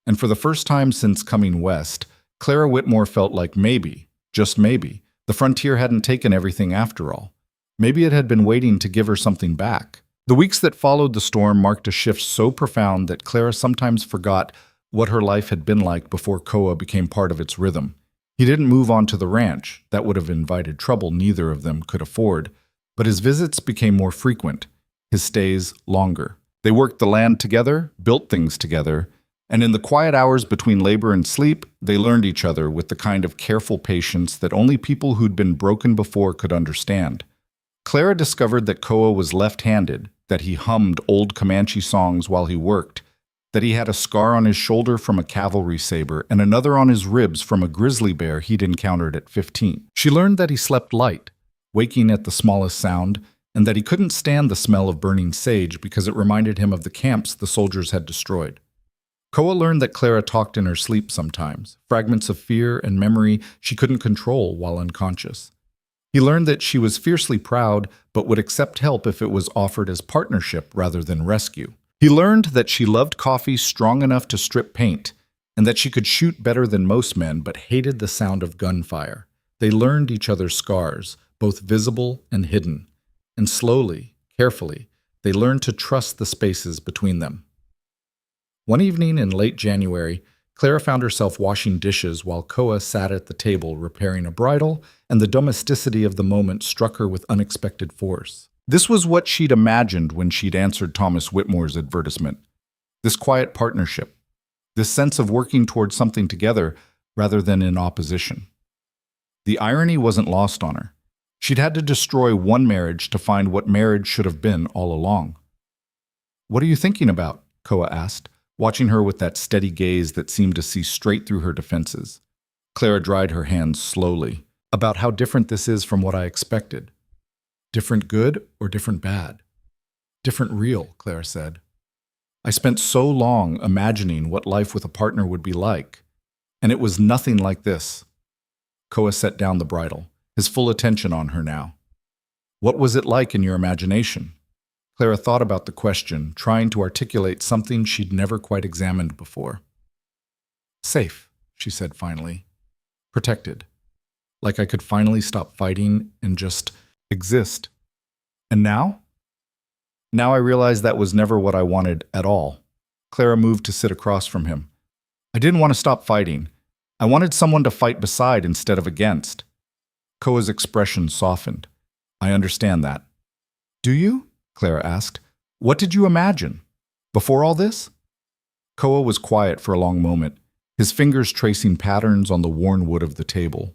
And for the first time since coming west, Clara Whitmore felt like maybe, just maybe, the frontier hadn't taken everything after all. Maybe it had been waiting to give her something back. The weeks that followed the storm marked a shift so profound that Clara sometimes forgot what her life had been like before Koa became part of its rhythm. He didn't move on to the ranch. That would have invited trouble neither of them could afford. But his visits became more frequent, his stays longer. They worked the land together, built things together, and in the quiet hours between labor and sleep, they learned each other with the kind of careful patience that only people who'd been broken before could understand. Clara discovered that Koa was left-handed, that he hummed old Comanche songs while he worked, that he had a scar on his shoulder from a cavalry saber and another on his ribs from a grizzly bear he'd encountered at 15. She learned that he slept light, waking at the smallest sound, and that he couldn't stand the smell of burning sage because it reminded him of the camps the soldiers had destroyed. Koa learned that Clara talked in her sleep sometimes, fragments of fear and memory she couldn't control while unconscious. He learned that she was fiercely proud, but would accept help if it was offered as partnership rather than rescue. He learned that she loved coffee strong enough to strip paint, and that she could shoot better than most men but hated the sound of gunfire. They learned each other's scars, both visible and hidden, and slowly, carefully, they learned to trust the spaces between them. One evening in late January, Clara found herself washing dishes while Koa sat at the table repairing a bridle, and the domesticity of the moment struck her with unexpected force. This was what she'd imagined when she'd answered Thomas Whitmore's advertisement. This quiet partnership, this sense of working towards something together rather than in opposition. The irony wasn't lost on her. She'd had to destroy one marriage to find what marriage should have been all along. "What are you thinking about?" Koa asked, watching her with that steady gaze that seemed to see straight through her defenses. Clara dried her hands slowly. "About how different this is from what I expected. Different good or different bad?" "Different real," Clara said. "I spent so long imagining what life with a partner would be like, and it was nothing like this." Koa set down the bridle, his full attention on her now. "What was it like in your imagination?" Clara thought about the question, trying to articulate something she'd never quite examined before. "Safe," she said finally. "Protected. like I could finally stop fighting and just exist. And now? Now I realized that was never what I wanted at all. Clara moved to sit across from him. I didn't want to stop fighting. I wanted someone to fight beside instead of against. Koa's expression softened. I understand that. Do you? Clara asked. What did you imagine? Before all this? Koa was quiet for a long moment, his fingers tracing patterns on the worn wood of the table.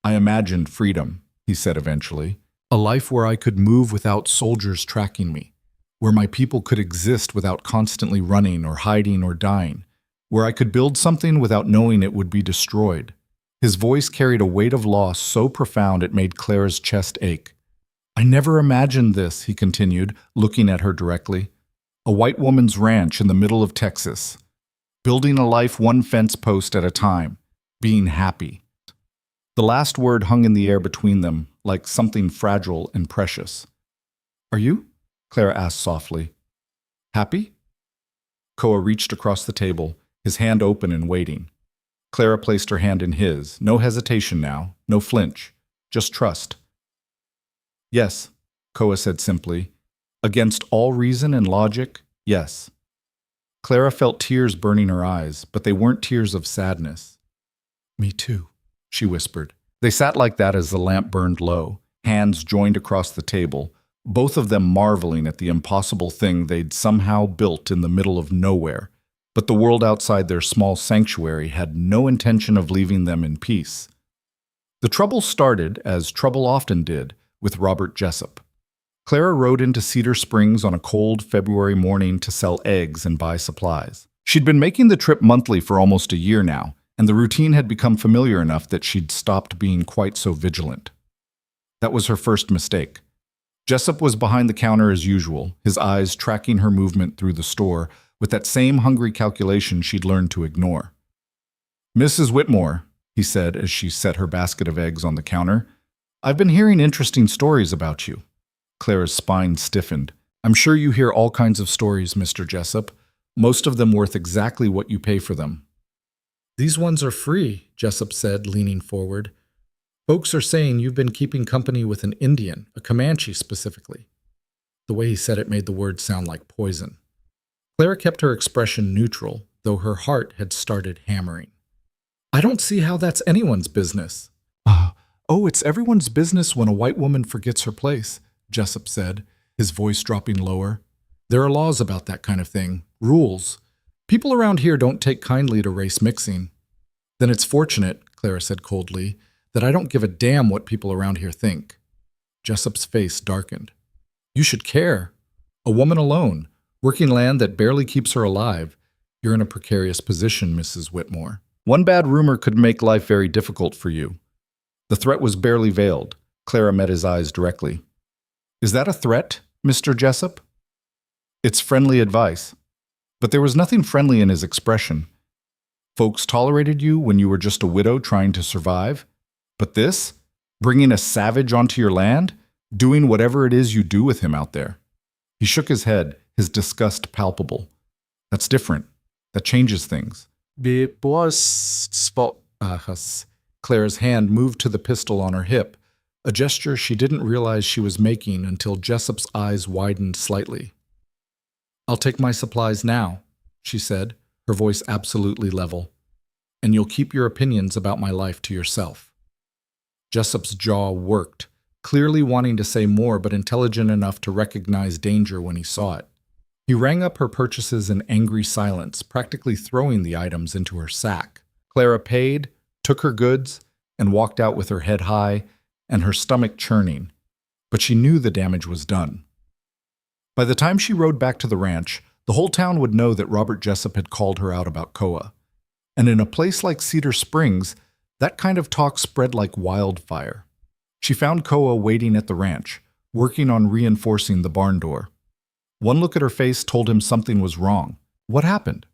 I imagined freedom, he said eventually. A life where I could move without soldiers tracking me, where my people could exist without constantly running or hiding or dying, where I could build something without knowing it would be destroyed. His voice carried a weight of loss so profound it made Clara's chest ache. I never imagined this, he continued, looking at her directly. A white woman's ranch in the middle of Texas, building a life one fence post at a time, being happy. The last word hung in the air between them, like something fragile and precious. Are you? Clara asked softly. Happy? Koa reached across the table, his hand open and waiting. Clara placed her hand in his, no hesitation now, no flinch, just trust. Yes, Koa said simply. Against all reason and logic, yes. Clara felt tears burning her eyes, but they weren't tears of sadness. Me too, she whispered. They sat like that as the lamp burned low, hands joined across the table, both of them marveling at the impossible thing they'd somehow built in the middle of nowhere. But the world outside their small sanctuary had no intention of leaving them in peace. The trouble started, as trouble often did, with Robert Jessup. Clara rode into Cedar Springs on a cold February morning to sell eggs and buy supplies. She'd been making the trip monthly for almost a year now, and the routine had become familiar enough that she'd stopped being quite so vigilant. That was her first mistake. Jessup was behind the counter as usual, his eyes tracking her movement through the store with that same hungry calculation she'd learned to ignore. Mrs. Whitmore, he said as she set her basket of eggs on the counter, I've been hearing interesting stories about you. Clara's spine stiffened. I'm sure you hear all kinds of stories, Mr. Jessup, most of them worth exactly what you pay for them. These ones are free, Jessup said, leaning forward. Folks are saying you've been keeping company with an Indian, a Comanche specifically. The way he said it made the words sound like poison. Clara kept her expression neutral, though her heart had started hammering. I don't see how that's anyone's business. Oh, it's everyone's business when a white woman forgets her place, Jessup said, his voice dropping lower. There are laws about that kind of thing, rules. People around here don't take kindly to race mixing. Then it's fortunate, Clara said coldly, that I don't give a damn what people around here think. Jessup's face darkened. You should care. A woman alone, working land that barely keeps her alive. You're in a precarious position, Mrs. Whitmore. One bad rumor could make life very difficult for you. The threat was barely veiled. Clara met his eyes directly. Is that a threat, Mr. Jessup? It's friendly advice. But there was nothing friendly in his expression. Folks tolerated you when you were just a widow trying to survive. But this? Bringing a savage onto your land? Doing whatever it is you do with him out there? He shook his head, his disgust palpable. That's different. That changes things. Clara's hand moved to the pistol on her hip, a gesture she didn't realize she was making until Jessup's eyes widened slightly. I'll take my supplies now, she said, her voice absolutely level. And you'll keep your opinions about my life to yourself. Jessup's jaw worked, clearly wanting to say more but intelligent enough to recognize danger when he saw it. He rang up her purchases in angry silence, practically throwing the items into her sack. Clara paid, took her goods, and walked out with her head high and her stomach churning, but she knew the damage was done. By the time she rode back to the ranch, the whole town would know that Robert Jessup had called her out about Koa. And in a place like Cedar Springs, that kind of talk spread like wildfire. She found Koa waiting at the ranch, working on reinforcing the barn door. One look at her face told him something was wrong. What happened?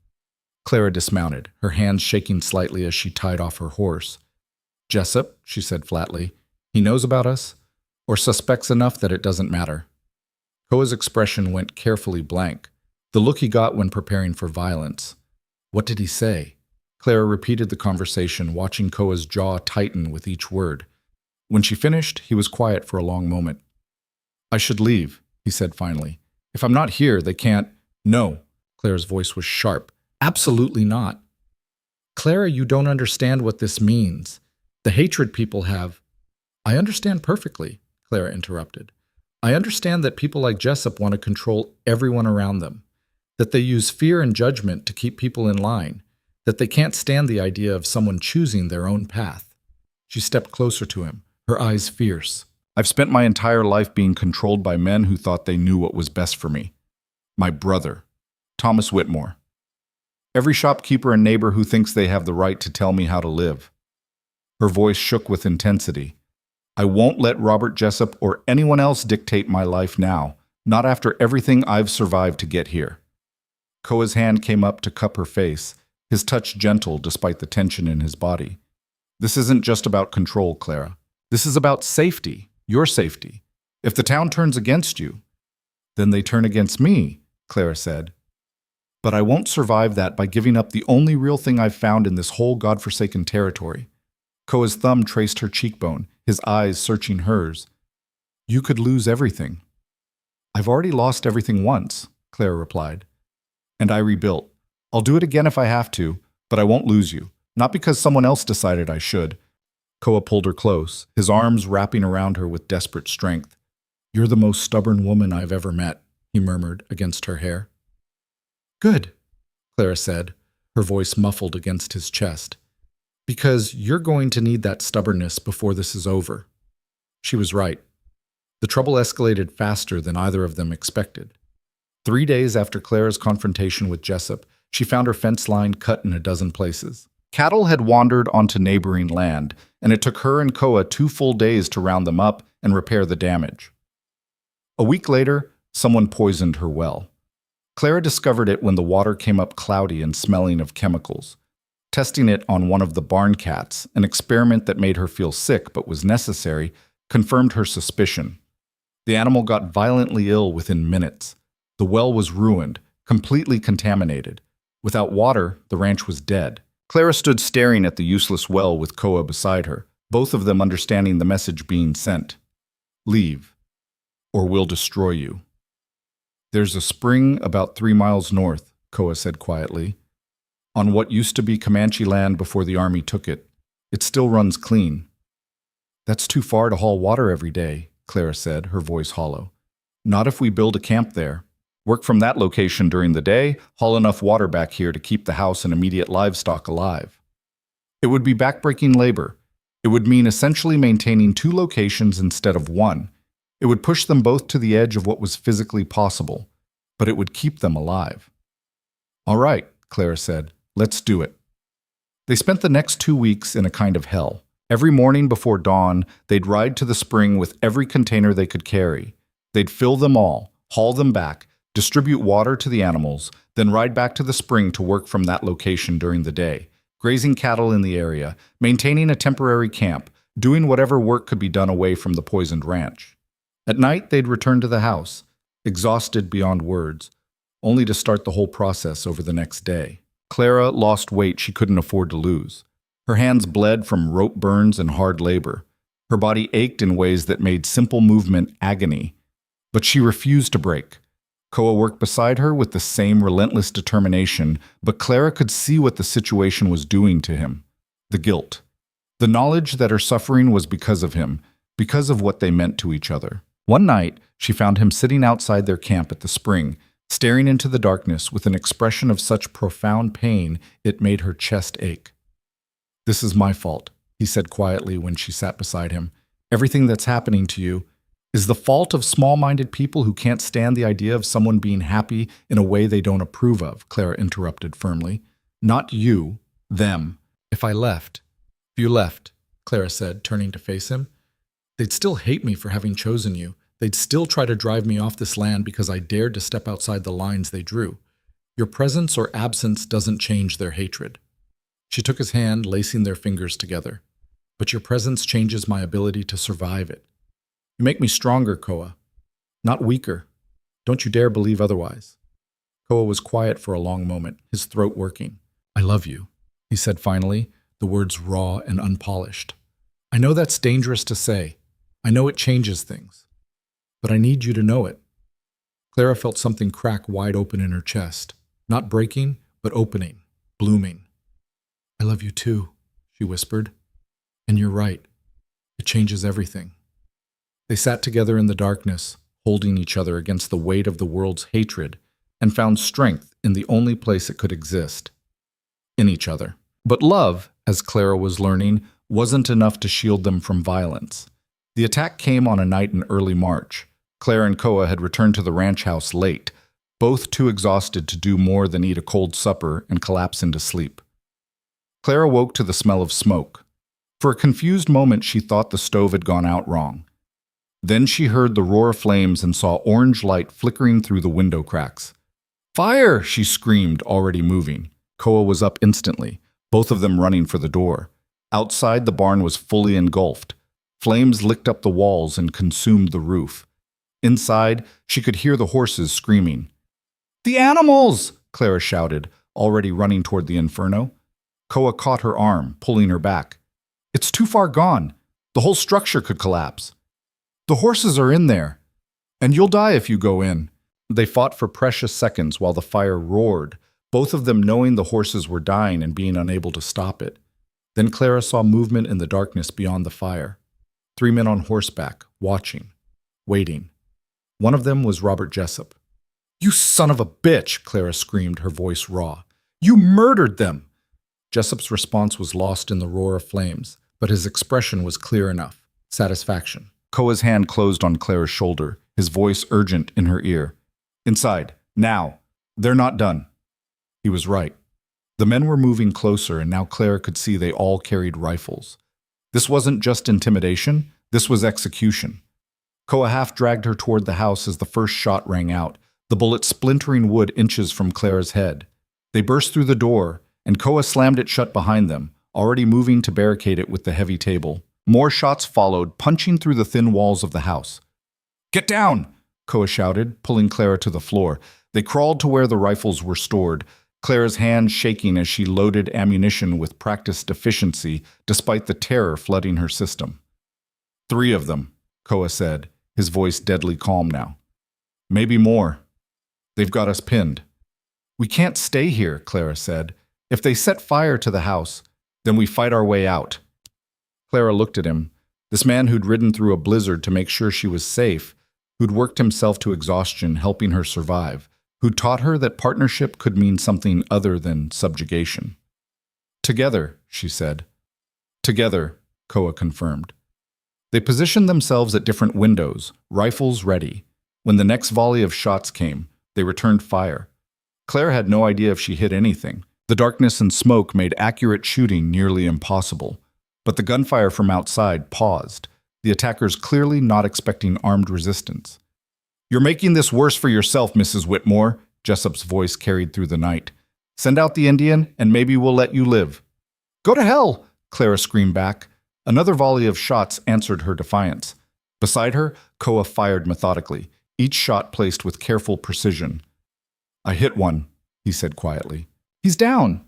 Clara dismounted, her hands shaking slightly as she tied off her horse. Jessup, she said flatly, he knows about us, or suspects enough that it doesn't matter. Koa's expression went carefully blank, the look he got when preparing for violence. What did he say? Clara repeated the conversation, watching Koa's jaw tighten with each word. When she finished, he was quiet for a long moment. I should leave, he said finally. If I'm not here, they can't. No. Clara's voice was sharp. Absolutely not. Clara, you don't understand what this means. The hatred people have. I understand perfectly, Clara interrupted. I understand that people like Jessup want to control everyone around them, that they use fear and judgment to keep people in line, that they can't stand the idea of someone choosing their own path. She stepped closer to him, her eyes fierce. I've spent my entire life being controlled by men who thought they knew what was best for me. My brother, Thomas Whitmore. Every shopkeeper and neighbor who thinks they have the right to tell me how to live. Her voice shook with intensity. I won't let Robert Jessup or anyone else dictate my life now, not after everything I've survived to get here. Koa's hand came up to cup her face, his touch gentle despite the tension in his body. This isn't just about control, Clara. This is about safety, your safety. If the town turns against you, then they turn against me, Clara said. But I won't survive that by giving up the only real thing I've found in this whole godforsaken territory. Koa's thumb traced her cheekbone, his eyes searching hers. You could lose everything. I've already lost everything once, Clara replied. And I rebuilt. I'll do it again if I have to, but I won't lose you. Not because someone else decided I should. Koa pulled her close, his arms wrapping around her with desperate strength. You're the most stubborn woman I've ever met, he murmured against her hair. Good, Clara said, her voice muffled against his chest. Because you're going to need that stubbornness before this is over. She was right. The trouble escalated faster than either of them expected. 3 days after Clara's confrontation with Jessup, she found her fence line cut in a dozen places. Cattle had wandered onto neighboring land, and it took her and Koa 2 full days to round them up and repair the damage. A week later, someone poisoned her well. Clara discovered it when the water came up cloudy and smelling of chemicals. Testing it on one of the barn cats, an experiment that made her feel sick but was necessary, confirmed her suspicion. The animal got violently ill within minutes. The well was ruined, completely contaminated. Without water, the ranch was dead. Clara stood staring at the useless well with Koa beside her, both of them understanding the message being sent. Leave, or we'll destroy you. There's a spring about 3 miles north, Koa said quietly, on what used to be Comanche land before the army took it. It still runs clean. That's too far to haul water every day, Clara said, her voice hollow. Not if we build a camp there. Work from that location during the day, haul enough water back here to keep the house and immediate livestock alive. It would be backbreaking labor. It would mean essentially maintaining 2 locations instead of 1. It would push them both to the edge of what was physically possible, but it would keep them alive. All right, Clara said, let's do it. They spent the next 2 weeks in a kind of hell. Every morning before dawn, they'd ride to the spring with every container they could carry. They'd fill them all, haul them back, distribute water to the animals, then ride back to the spring to work from that location during the day, grazing cattle in the area, maintaining a temporary camp, doing whatever work could be done away from the poisoned ranch. At night, they'd return to the house, exhausted beyond words, only to start the whole process over the next day. Clara lost weight she couldn't afford to lose. Her hands bled from rope burns and hard labor. Her body ached in ways that made simple movement agony. But she refused to break. Koa worked beside her with the same relentless determination, but Clara could see what the situation was doing to him. The guilt. The knowledge that her suffering was because of him, because of what they meant to each other. One night, she found him sitting outside their camp at the spring, staring into the darkness with an expression of such profound pain it made her chest ache. This is my fault, he said quietly when she sat beside him. Everything that's happening to you is the fault of small-minded people who can't stand the idea of someone being happy in a way they don't approve of, Clara interrupted firmly. Not you, them. If you left, Clara said, turning to face him, they'd still hate me for having chosen you. They'd still try to drive me off this land because I dared to step outside the lines they drew. Your presence or absence doesn't change their hatred. She took his hand, lacing their fingers together. But your presence changes my ability to survive it. You make me stronger, Koa, not weaker. Don't you dare believe otherwise. Koa was quiet for a long moment, his throat working. I love you, he said finally, the words raw and unpolished. I know that's dangerous to say. I know it changes things. But I need you to know it. Clara felt something crack wide open in her chest. Not breaking, but opening, blooming. I love you too, she whispered. And you're right. It changes everything. They sat together in the darkness, holding each other against the weight of the world's hatred, and found strength in the only place it could exist, in each other. But love, as Clara was learning, wasn't enough to shield them from violence. The attack came on a night in early March. Clara and Koa had returned to the ranch house late, both too exhausted to do more than eat a cold supper and collapse into sleep. Clara woke to the smell of smoke. For a confused moment, she thought the stove had gone out wrong. Then she heard the roar of flames and saw orange light flickering through the window cracks. Fire! She screamed, already moving. Koa was up instantly, both of them running for the door. Outside, the barn was fully engulfed. Flames licked up the walls and consumed the roof. Inside, she could hear the horses screaming. The animals! Clara shouted, already running toward the inferno. Koa caught her arm, pulling her back. It's too far gone. The whole structure could collapse. The horses are in there, and you'll die if you go in. They fought for precious seconds while the fire roared, both of them knowing the horses were dying and being unable to stop it. Then Clara saw movement in the darkness beyond the fire. 3 men on horseback, watching, waiting. One of them was Robert Jessup. You son of a bitch, Clara screamed, her voice raw. You murdered them! Jessup's response was lost in the roar of flames, but his expression was clear enough. Satisfaction. Koa's hand closed on Clara's shoulder, his voice urgent in her ear. Inside, now. They're not done. He was right. The men were moving closer, and now Clara could see they all carried rifles. This wasn't just intimidation, this was execution. Koa half dragged her toward the house as the first shot rang out, the bullet splintering wood inches from Clara's head. They burst through the door, and Koa slammed it shut behind them, already moving to barricade it with the heavy table. More shots followed, punching through the thin walls of the house. Get down! Koa shouted, pulling Clara to the floor. They crawled to where the rifles were stored, Clara's hands shaking as she loaded ammunition with practiced efficiency despite the terror flooding her system. 3 of them, Koa said, his voice deadly calm now. Maybe more. They've got us pinned. We can't stay here, Clara said. If they set fire to the house, then we fight our way out. Clara looked at him, this man who'd ridden through a blizzard to make sure she was safe, who'd worked himself to exhaustion helping her survive, who taught her that partnership could mean something other than subjugation. Together, she said. Together, Koa confirmed. They positioned themselves at different windows, rifles ready. When the next volley of shots came, they returned fire. Claire had no idea if she hit anything. The darkness and smoke made accurate shooting nearly impossible. But the gunfire from outside paused, the attackers clearly not expecting armed resistance. You're making this worse for yourself, Mrs. Whitmore, Jessup's voice carried through the night. Send out the Indian, and maybe we'll let you live. Go to hell, Clara screamed back. Another volley of shots answered her defiance. Beside her, Koa fired methodically, each shot placed with careful precision. I hit one, he said quietly. He's down.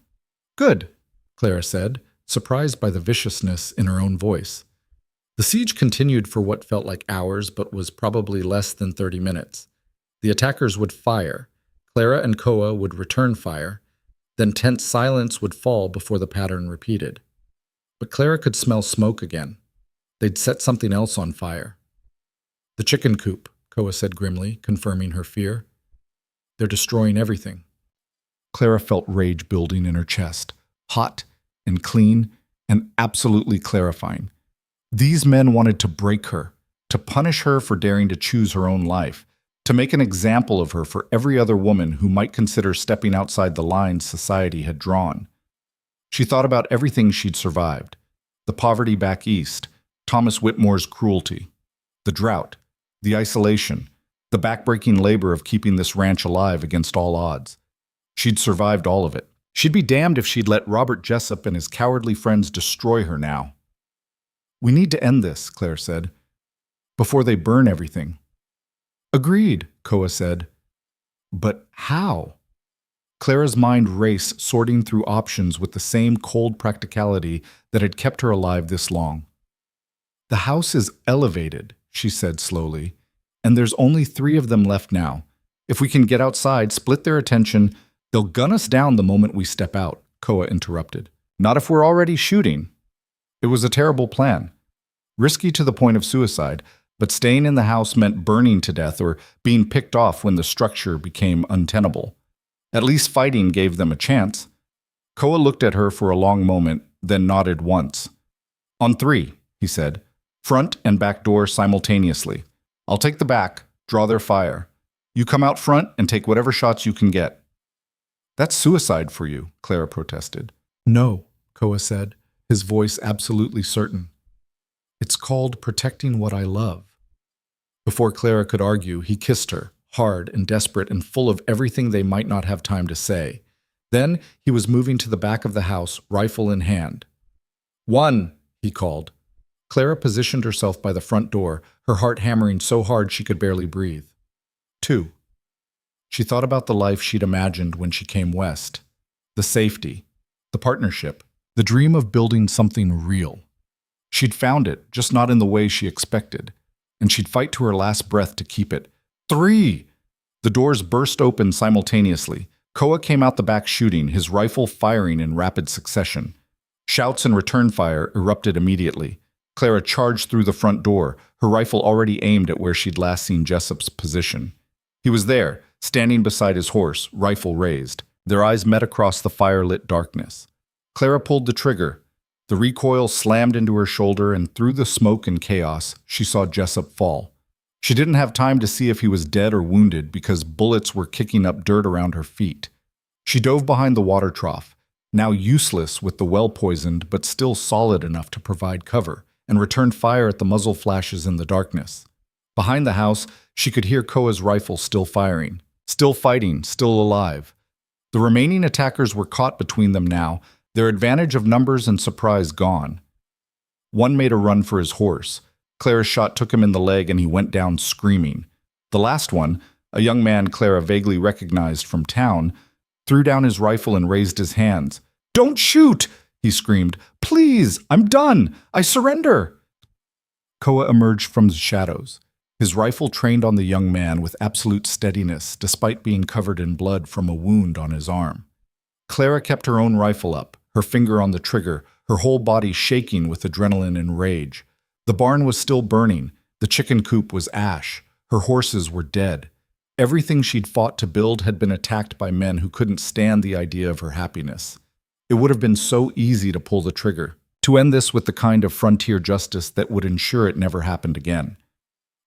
Good, Clara said, surprised by the viciousness in her own voice. The siege continued for what felt like hours, but was probably less than 30 minutes. The attackers would fire. Clara and Koa would return fire. Then tense silence would fall before the pattern repeated. But Clara could smell smoke again. They'd set something else on fire. The chicken coop, Koa said grimly, confirming her fear. They're destroying everything. Clara felt rage building in her chest, hot and clean and absolutely clarifying. These men wanted to break her, to punish her for daring to choose her own life, to make an example of her for every other woman who might consider stepping outside the lines society had drawn. She thought about everything she'd survived, the poverty back east, Thomas Whitmore's cruelty, the drought, the isolation, the backbreaking labor of keeping this ranch alive against all odds. She'd survived all of it. She'd be damned if she'd let Robert Jessup and his cowardly friends destroy her now. We need to end this, Claire said, before they burn everything. Agreed, Koa said. But how? Clara's mind raced, sorting through options with the same cold practicality that had kept her alive this long. The house is elevated, she said slowly, and there's only 3 of them left now. If we can get outside, split their attention, they'll gun us down the moment we step out, Koa interrupted. Not if we're already shooting. It was a terrible plan. Risky to the point of suicide, but staying in the house meant burning to death or being picked off when the structure became untenable. At least fighting gave them a chance. Koa looked at her for a long moment, then nodded once. On 3, he said. Front and back door simultaneously. I'll take the back, draw their fire. You come out front and take whatever shots you can get. That's suicide for you, Clara protested. No, Koa said, his voice absolutely certain. It's called protecting what I love. Before Clara could argue, he kissed her, hard and desperate and full of everything they might not have time to say. Then he was moving to the back of the house, rifle in hand. 1, he called. Clara positioned herself by the front door, her heart hammering so hard she could barely breathe. 2. She thought about the life she'd imagined when she came west. The safety, the partnership, the dream of building something real. She'd found it, just not in the way she expected, and she'd fight to her last breath to keep it. 3! The doors burst open simultaneously. Koa came out the back shooting, his rifle firing in rapid succession. Shouts and return fire erupted immediately. Clara charged through the front door, her rifle already aimed at where she'd last seen Jessup's position. He was there, standing beside his horse, rifle raised. Their eyes met across the fire-lit darkness. Clara pulled the trigger. The recoil slammed into her shoulder, and through the smoke and chaos, she saw Jessup fall. She didn't have time to see if he was dead or wounded because bullets were kicking up dirt around her feet. She dove behind the water trough, now useless with the well poisoned but still solid enough to provide cover, and returned fire at the muzzle flashes in the darkness. Behind the house, she could hear Koa's rifle still firing, still fighting, still alive. The remaining attackers were caught between them now, their advantage of numbers and surprise gone. One made a run for his horse. Clara's shot took him in the leg and he went down screaming. The last one, a young man Clara vaguely recognized from town, threw down his rifle and raised his hands. "Don't shoot!" he screamed. "Please, I'm done! I surrender!" Koa emerged from the shadows, his rifle trained on the young man with absolute steadiness despite being covered in blood from a wound on his arm. Clara kept her own rifle up, her finger on the trigger, her whole body shaking with adrenaline and rage. The barn was still burning, the chicken coop was ash, her horses were dead. Everything she'd fought to build had been attacked by men who couldn't stand the idea of her happiness. It would have been so easy to pull the trigger, to end this with the kind of frontier justice that would ensure it never happened again.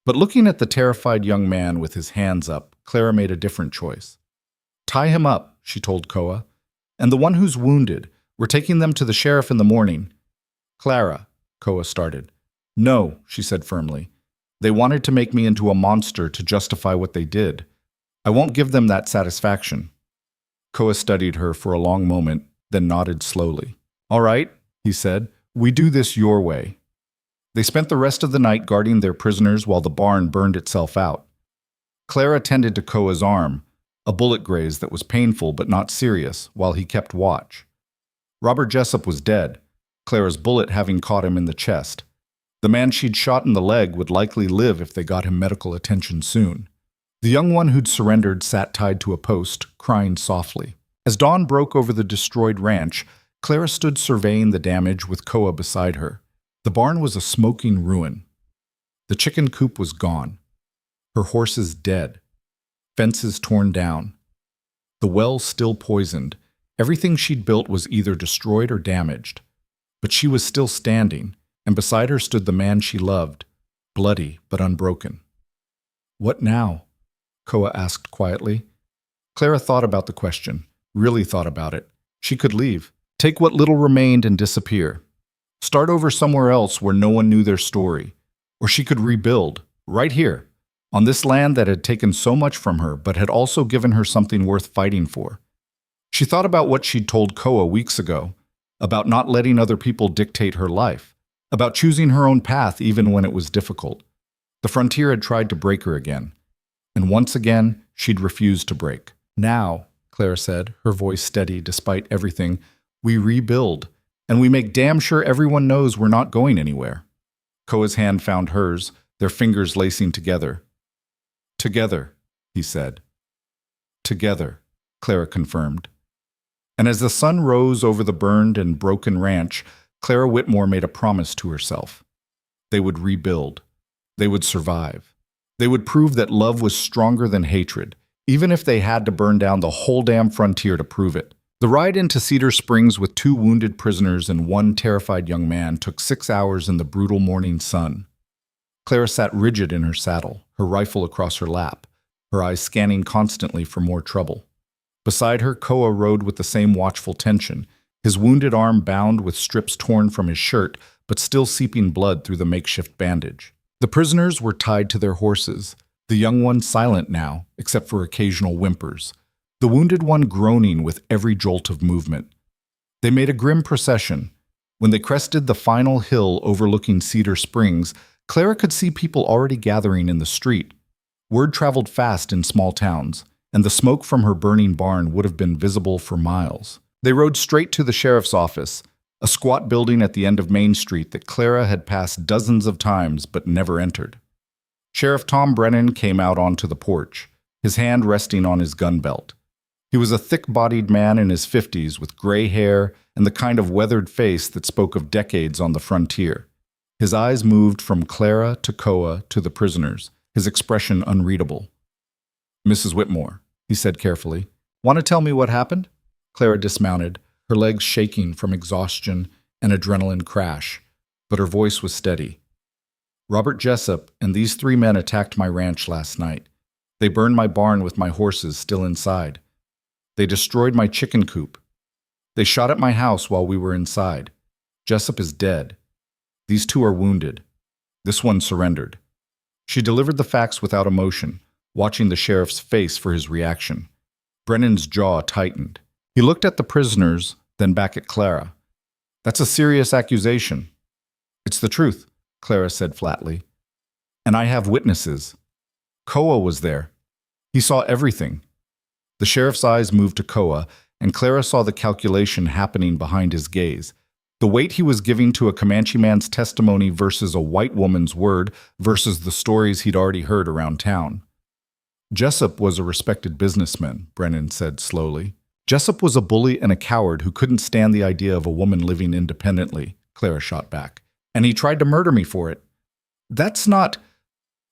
But looking at the terrified young man with his hands up, Clara made a different choice. "Tie him up," she told Koa. "And the one who's wounded, we're taking them to the sheriff in the morning." "Clara," Koa started. "No," she said firmly. "They wanted to make me into a monster to justify what they did. I won't give them that satisfaction." Koa studied her for a long moment, then nodded slowly. "All right," he said, "we do this your way." They spent the rest of the night guarding their prisoners while the barn burned itself out. Clara tended to Koa's arm, a bullet graze that was painful but not serious, while he kept watch. Robert Jessup was dead, Clara's bullet having caught him in the chest. The man she'd shot in the leg would likely live if they got him medical attention soon. The young one who'd surrendered sat tied to a post, crying softly. As dawn broke over the destroyed ranch, Clara stood surveying the damage with Koa beside her. The barn was a smoking ruin. The chicken coop was gone. Her horses dead. Fences torn down. The well still poisoned. Everything she'd built was either destroyed or damaged. But she was still standing, and beside her stood the man she loved, bloody but unbroken. "What now?" Koa asked quietly. Clara thought about the question, really thought about it. She could leave, take what little remained and disappear. Start over somewhere else where no one knew their story. Or she could rebuild, right here, on this land that had taken so much from her but had also given her something worth fighting for. She thought about what she'd told Koa weeks ago, about not letting other people dictate her life, about choosing her own path even when it was difficult. The frontier had tried to break her again, and once again she'd refused to break. "Now," Clara said, her voice steady despite everything, "we rebuild, and we make damn sure everyone knows we're not going anywhere." Koa's hand found hers, their fingers lacing together. Together, he said. Together, Clara confirmed. And as the sun rose over the burned and broken ranch, Clara Whitmore made a promise to herself. They would rebuild. They would survive. They would prove that love was stronger than hatred, even if they had to burn down the whole damn frontier to prove it. The ride into Cedar Springs with 2 wounded prisoners and 1 terrified young man took 6 hours in the brutal morning sun. Clara sat rigid in her saddle, her rifle across her lap, her eyes scanning constantly for more trouble. Beside her, Koa rode with the same watchful tension, his wounded arm bound with strips torn from his shirt, but still seeping blood through the makeshift bandage. The prisoners were tied to their horses, the young one silent now, except for occasional whimpers, the wounded one groaning with every jolt of movement. They made a grim procession. When they crested the final hill overlooking Cedar Springs, Clara could see people already gathering in the street. Word traveled fast in small towns, and the smoke from her burning barn would have been visible for miles. They rode straight to the sheriff's office, a squat building at the end of Main Street that Clara had passed dozens of times but never entered. Sheriff Tom Brennan came out onto the porch, his hand resting on his gun belt. He was a thick-bodied man in his 50s with gray hair and the kind of weathered face that spoke of decades on the frontier. His eyes moved from Clara to Koa to the prisoners, his expression unreadable. "Mrs. Whitmore," he said carefully, "want to tell me what happened?" Clara dismounted, her legs shaking from exhaustion and adrenaline crash, but her voice was steady. "Robert Jessup and these 3 men attacked my ranch last night. They burned my barn with my horses still inside. They destroyed my chicken coop. They shot at my house while we were inside. Jessup is dead. These 2 are wounded. This one surrendered." She delivered the facts without emotion, watching the sheriff's face for his reaction. Brennan's jaw tightened. He looked at the prisoners, then back at Clara. "That's a serious accusation." "It's the truth," Clara said flatly. "And I have witnesses. Koa was there. He saw everything." The sheriff's eyes moved to Koa, and Clara saw the calculation happening behind his gaze. The weight he was giving to a Comanche man's testimony versus a white woman's word versus the stories he'd already heard around town. "Jessup was a respected businessman," Brennan said slowly. "Jessup was a bully and a coward who couldn't stand the idea of a woman living independently," Clara shot back. "And he tried to murder me for it." "That's not—"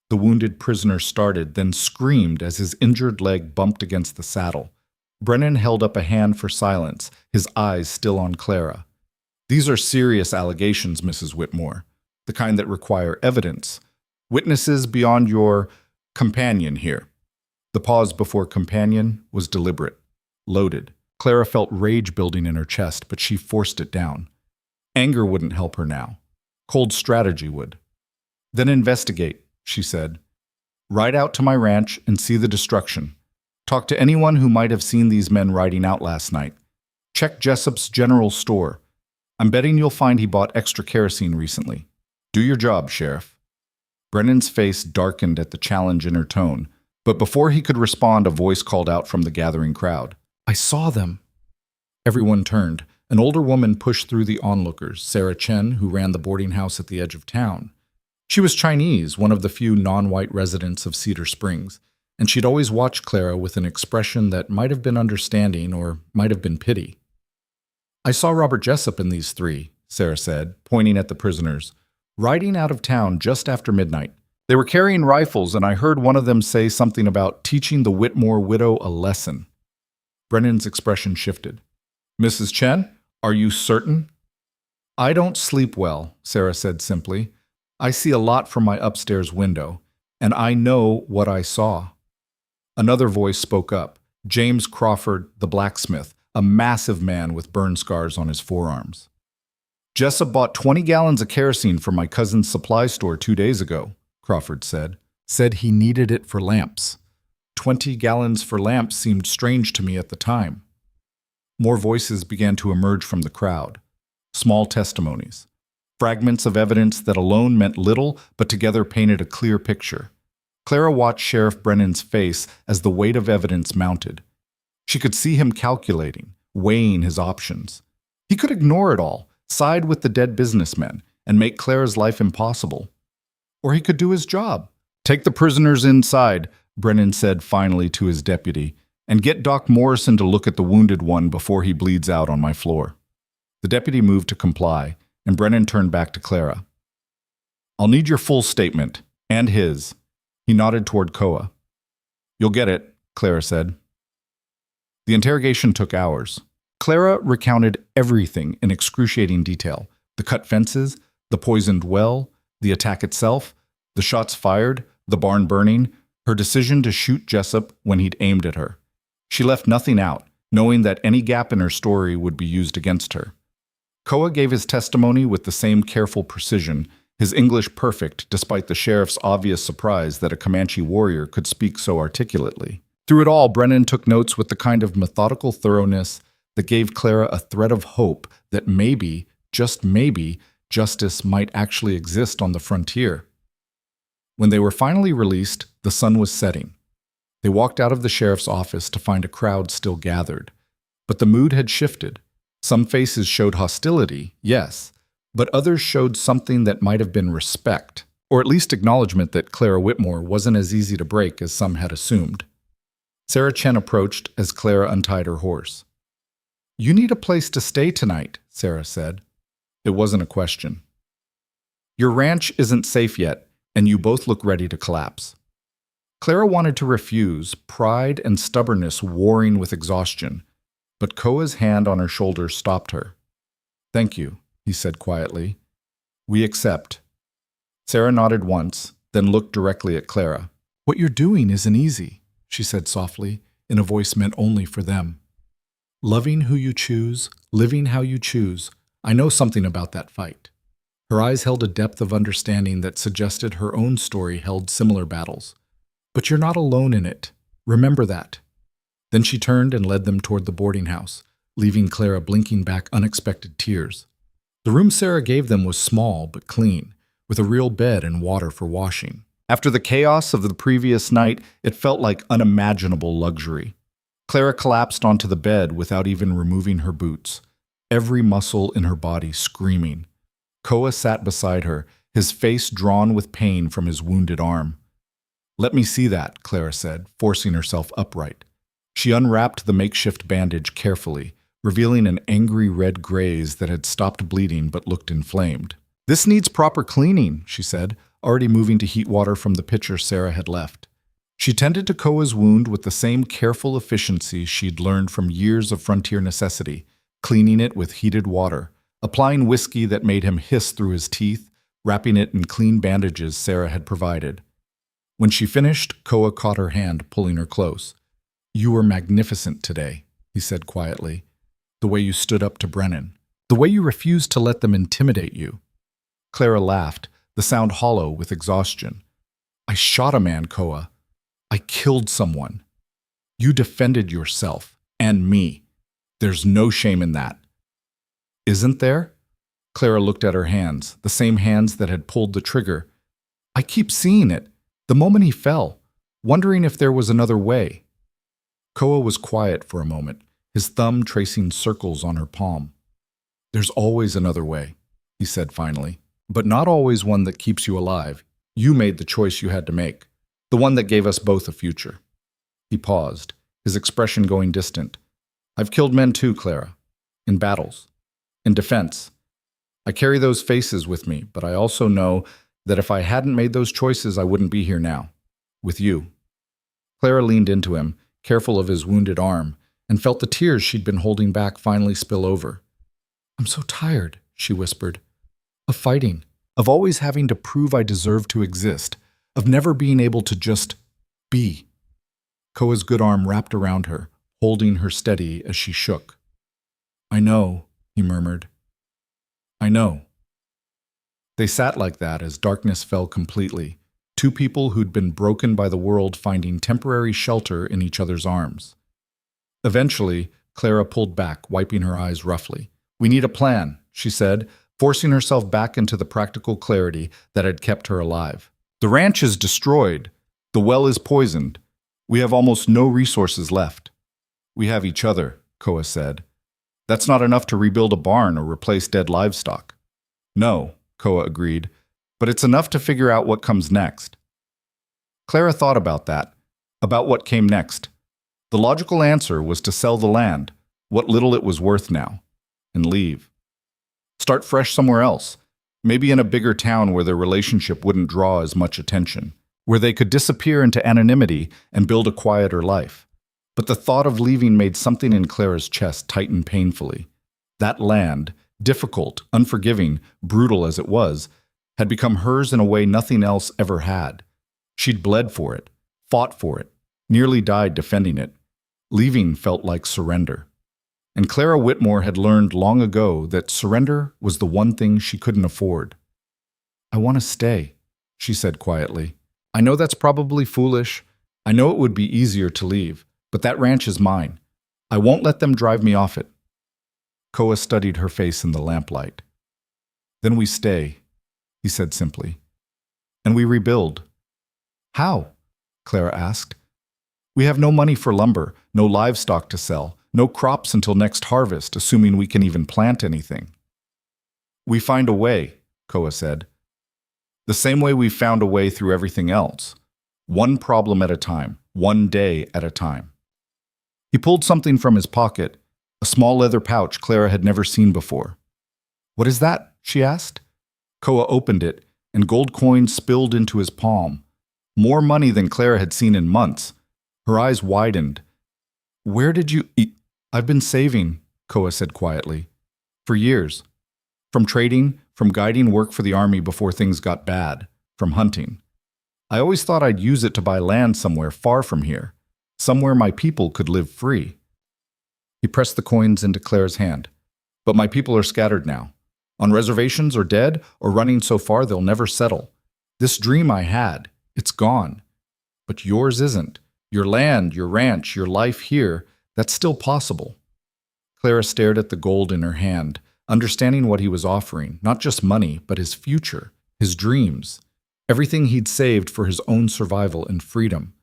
The wounded prisoner started, then screamed as his injured leg bumped against the saddle. Brennan held up a hand for silence, his eyes still on Clara. "These are serious allegations, Mrs. Whitmore, the kind that require evidence. Witnesses beyond your companion here." The pause before companion was deliberate, loaded. Clara felt rage building in her chest, but she forced it down. Anger wouldn't help her now. Cold strategy would. "Then investigate," she said. "Ride out to my ranch and see the destruction. Talk to anyone who might have seen these men riding out last night. Check Jessup's general store. I'm betting you'll find he bought extra kerosene recently. Do your job, Sheriff." Brennan's face darkened at the challenge in her tone, but before he could respond, a voice called out from the gathering crowd. "I saw them." Everyone turned. An older woman pushed through the onlookers, Sarah Chen, who ran the boarding house at the edge of town. She was Chinese, one of the few non-white residents of Cedar Springs, and she'd always watched Clara with an expression that might have been understanding or might have been pity. "I saw Robert Jessup and these 3, Sarah said, pointing at the prisoners, riding out of town just after midnight. They were carrying rifles, and I heard one of them say something about teaching the Whitmore widow a lesson." Brennan's expression shifted. "Mrs. Chen, are you certain?" "I don't sleep well," Sarah said simply. "I see a lot from my upstairs window, and I know what I saw." Another voice spoke up, James Crawford, the blacksmith, a massive man with burn scars on his forearms. "Jessup bought 20 gallons of kerosene from my cousin's supply store 2 days ago," Crawford said. "Said he needed it for lamps. 20 gallons for lamps seemed strange to me at the time." More voices began to emerge from the crowd. Small testimonies. Fragments of evidence that alone meant little, but together painted a clear picture. Clara watched Sheriff Brennan's face as the weight of evidence mounted. She could see him calculating, weighing his options. He could ignore it all, side with the dead businessmen, and make Clara's life impossible. Or he could do his job. "Take the prisoners inside," Brennan said finally to his deputy, "and get Doc Morrison to look at the wounded one before he bleeds out on my floor." The deputy moved to comply, and Brennan turned back to Clara. "I'll need your full statement, and his." He nodded toward Koa. "You'll get it," Clara said. The interrogation took hours. Clara recounted everything in excruciating detail: the cut fences, the poisoned well, the attack itself, the shots fired, the barn burning, her decision to shoot Jessup when he'd aimed at her. She left nothing out, knowing that any gap in her story would be used against her. Koa gave his testimony with the same careful precision, his English perfect despite the sheriff's obvious surprise that a Comanche warrior could speak so articulately. Through it all, Brennan took notes with the kind of methodical thoroughness that gave Clara a thread of hope that maybe, just maybe, justice might actually exist on the frontier. When they were finally released, the sun was setting. They walked out of the sheriff's office to find a crowd still gathered. But the mood had shifted. Some faces showed hostility, yes, but others showed something that might have been respect, or at least acknowledgement that Clara Whitmore wasn't as easy to break as some had assumed. Sarah Chen approached as Clara untied her horse. "You need a place to stay tonight," Sarah said. It wasn't a question. "Your ranch isn't safe yet, and you both look ready to collapse." Clara wanted to refuse, pride and stubbornness warring with exhaustion, but Koa's hand on her shoulder stopped her. "Thank you," he said quietly. "We accept." Sarah nodded once, then looked directly at Clara. "What you're doing isn't easy," she said softly, in a voice meant only for them. "Loving who you choose, living how you choose, I know something about that fight." Her eyes held a depth of understanding that suggested her own story held similar battles. "But you're not alone in it. Remember that." Then she turned and led them toward the boarding house, leaving Clara blinking back unexpected tears. The room Sarah gave them was small but clean, with a real bed and water for washing. After the chaos of the previous night, it felt like unimaginable luxury. Clara collapsed onto the bed without even removing her boots, every muscle in her body screaming. Koa sat beside her, his face drawn with pain from his wounded arm. "Let me see that," Clara said, forcing herself upright. She unwrapped the makeshift bandage carefully, revealing an angry red graze that had stopped bleeding but looked inflamed. "This needs proper cleaning," she said, already moving to heat water from the pitcher Sarah had left. She tended to Koa's wound with the same careful efficiency she'd learned from years of frontier necessity, cleaning it with heated water, applying whiskey that made him hiss through his teeth, wrapping it in clean bandages Sarah had provided. When she finished, Koa caught her hand, pulling her close. "You were magnificent today," he said quietly. "The way you stood up to Brennan. The way you refused to let them intimidate you." Clara laughed, the sound hollow with exhaustion. "I shot a man, Koa. I killed someone. You defended yourself, and me. There's no shame in that." "Isn't there?" Clara looked at her hands, the same hands that had pulled the trigger. "I keep seeing it, the moment he fell, wondering if there was another way." Koa was quiet for a moment, his thumb tracing circles on her palm. "There's always another way," he said finally, "but not always one that keeps you alive. You made the choice you had to make, the one that gave us both a future." He paused, his expression going distant. "I've killed men too, Clara. In battles. In defense. I carry those faces with me, but I also know that if I hadn't made those choices, I wouldn't be here now. With you." Clara leaned into him, careful of his wounded arm, and felt the tears she'd been holding back finally spill over. "I'm so tired," she whispered, "of fighting, of always having to prove I deserve to exist, of never being able to just be." Koa's good arm wrapped around her, holding her steady as she shook. "I know," he murmured. "I know." They sat like that as darkness fell completely, two people who'd been broken by the world finding temporary shelter in each other's arms. Eventually, Clara pulled back, wiping her eyes roughly. "We need a plan," she said, forcing herself back into the practical clarity that had kept her alive. "The ranch is destroyed. The well is poisoned. We have almost no resources left." "We have each other," Koa said. "That's not enough to rebuild a barn or replace dead livestock." "No," Koa agreed, but it's enough to figure out what comes next. Clara thought about that, about what came next. The logical answer was to sell the land, what little it was worth now, and leave. Start fresh somewhere else, maybe in a bigger town where their relationship wouldn't draw as much attention, where they could disappear into anonymity and build a quieter life. But the thought of leaving made something in Clara's chest tighten painfully. That land, difficult, unforgiving, brutal as it was, had become hers in a way nothing else ever had. She'd bled for it, fought for it, nearly died defending it. Leaving felt like surrender. And Clara Whitmore had learned long ago that surrender was the one thing she couldn't afford. "I want to stay," she said quietly. "I know that's probably foolish. I know it would be easier to leave, but that ranch is mine. I won't let them drive me off it." Koa studied her face in the lamplight. "Then we stay," he said simply. "And we rebuild." "How?" Clara asked. "We have no money for lumber, no livestock to sell, no crops until next harvest, assuming we can even plant anything." "We find a way," Koa said. "The same way we've found a way through everything else. One problem at a time, one day at a time." He pulled something from his pocket, a small leather pouch Clara had never seen before. "What is that?" she asked. Koa opened it, and gold coins spilled into his palm. More money than Clara had seen in months. Her eyes widened. "Where did you eat?" "I've been saving," Koa said quietly. "For years. From trading, from guiding work for the army before things got bad, from hunting. I always thought I'd use it to buy land somewhere far from here, somewhere my people could live free." He pressed the coins into Clara's hand. "But my people are scattered now, on reservations or dead or running so far they'll never settle. This dream I had, it's gone. But yours isn't. Your land, your ranch, your life here, that's still possible." Clara stared at the gold in her hand, understanding what he was offering, not just money, but his future, his dreams, everything he'd saved for his own survival and freedom.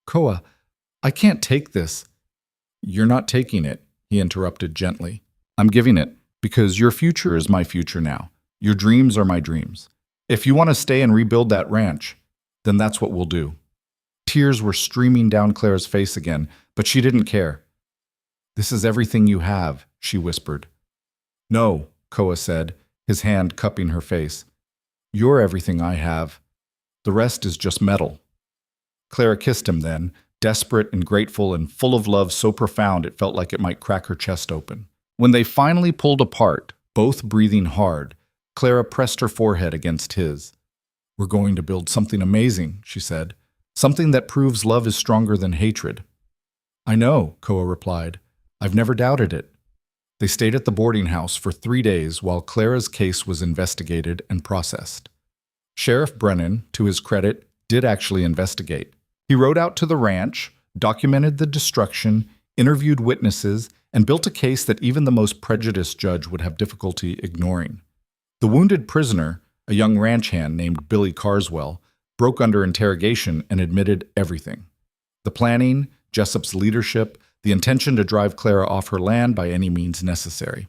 "Koa, I can't take this." "You're not taking it," he interrupted gently. "I'm giving it, because your future is my future now. Your dreams are my dreams. If you want to stay and rebuild that ranch, then that's what we'll do." Tears were streaming down Clara's face again, but she didn't care. "This is everything you have," she whispered. "No," Koa said, his hand cupping her face. "You're everything I have. The rest is just metal." Clara kissed him then, desperate and grateful and full of love so profound it felt like it might crack her chest open. When they finally pulled apart, both breathing hard, Clara pressed her forehead against his. "We're going to build something amazing," she said. "Something that proves love is stronger than hatred." "I know," Koa replied. "I've never doubted it." They stayed at the boarding house for 3 days while Clara's case was investigated and processed. Sheriff Brennan, to his credit, did actually investigate. He rode out to the ranch, documented the destruction, interviewed witnesses, and built a case that even the most prejudiced judge would have difficulty ignoring. The wounded prisoner, a young ranch hand named Billy Carswell, broke under interrogation and admitted everything. The planning, Jessup's leadership, the intention to drive Clara off her land by any means necessary.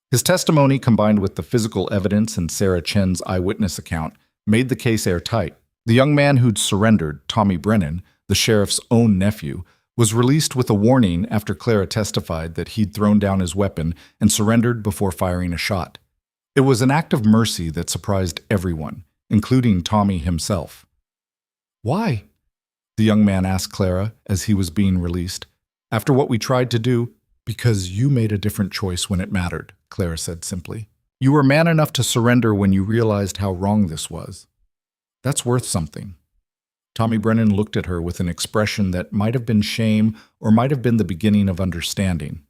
His testimony, combined with the physical evidence and Sarah Chen's eyewitness account, made the case airtight. The young man who'd surrendered, Tommy Brennan, the sheriff's own nephew, was released with a warning after Clara testified that he'd thrown down his weapon and surrendered before firing a shot. It was an act of mercy that surprised everyone, including Tommy himself. "Why?" the young man asked Clara as he was being released. "After what we tried to do, because you made a different choice when it mattered," Clara said simply. "You were man enough to surrender when you realized how wrong this was. That's worth something." Tommy Brennan looked at her with an expression that might have been shame or might have been the beginning of understanding.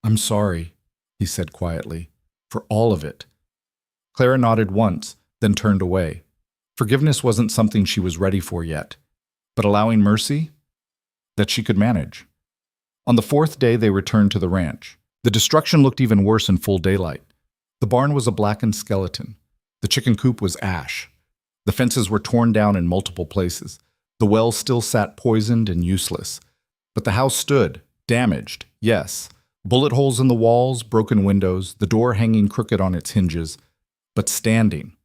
"I'm sorry," he said quietly, "for all of it." Clara nodded once, then turned away. Forgiveness wasn't something she was ready for yet, but allowing mercy? That she could manage. On the 4th day, they returned to the ranch. The destruction looked even worse in full daylight. The barn was a blackened skeleton. The chicken coop was ash. The fences were torn down in multiple places. The well still sat poisoned and useless. But the house stood, damaged, yes. Bullet holes in the walls, broken windows, the door hanging crooked on its hinges, but standing.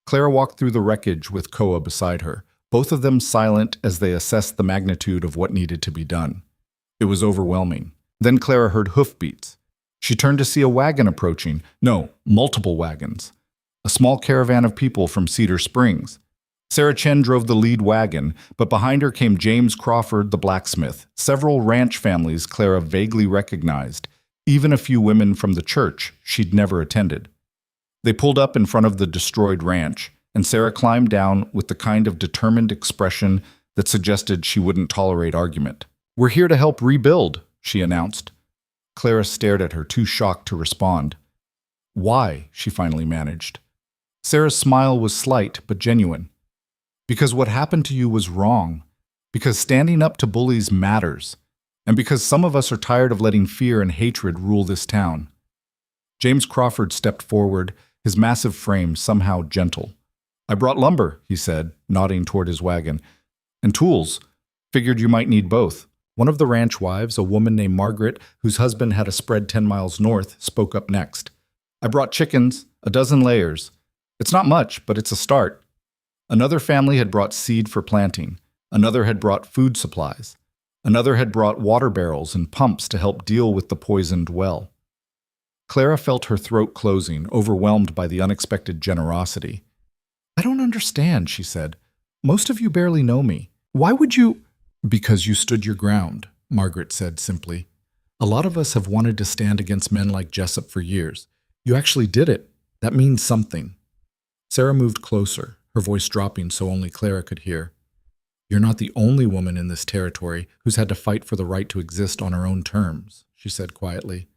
Clara walked through the wreckage with Koa beside her, both of them silent as they assessed the magnitude of what needed to be done. It was overwhelming. Then Clara heard hoofbeats. She turned to see a wagon approaching. No, multiple wagons. A small caravan of people from Cedar Springs. Sarah Chen drove the lead wagon, but behind her came James Crawford, the blacksmith, several ranch families Clara vaguely recognized, even a few women from the church she'd never attended. They pulled up in front of the destroyed ranch, and Sarah climbed down with the kind of determined expression that suggested she wouldn't tolerate argument. "We're here to help rebuild," she announced. Clara stared at her, too shocked to respond. "Why?" she finally managed. Sarah's smile was slight but genuine. "Because what happened to you was wrong. Because standing up to bullies matters. And because some of us are tired of letting fear and hatred rule this town." James Crawford stepped forward, his massive frame somehow gentle. "I brought lumber," he said, nodding toward his wagon. "And tools. Figured you might need both." One of the ranch wives, a woman named Margaret, whose husband had a spread 10 miles north, spoke up next. "I brought chickens, a dozen layers. It's not much, but it's a start." Another family had brought seed for planting. Another had brought food supplies. Another had brought water barrels and pumps to help deal with the poisoned well. Clara felt her throat closing, overwhelmed by the unexpected generosity. "I don't understand," she said. "Most of you barely know me. Why would you—" "Because you stood your ground," Margaret said simply. "A lot of us have wanted to stand against men like Jessup for years. You actually did it. That means something." Sarah moved closer, her voice dropping so only Clara could hear. "You're not the only woman in this territory who's had to fight for the right to exist on her own terms," she said quietly.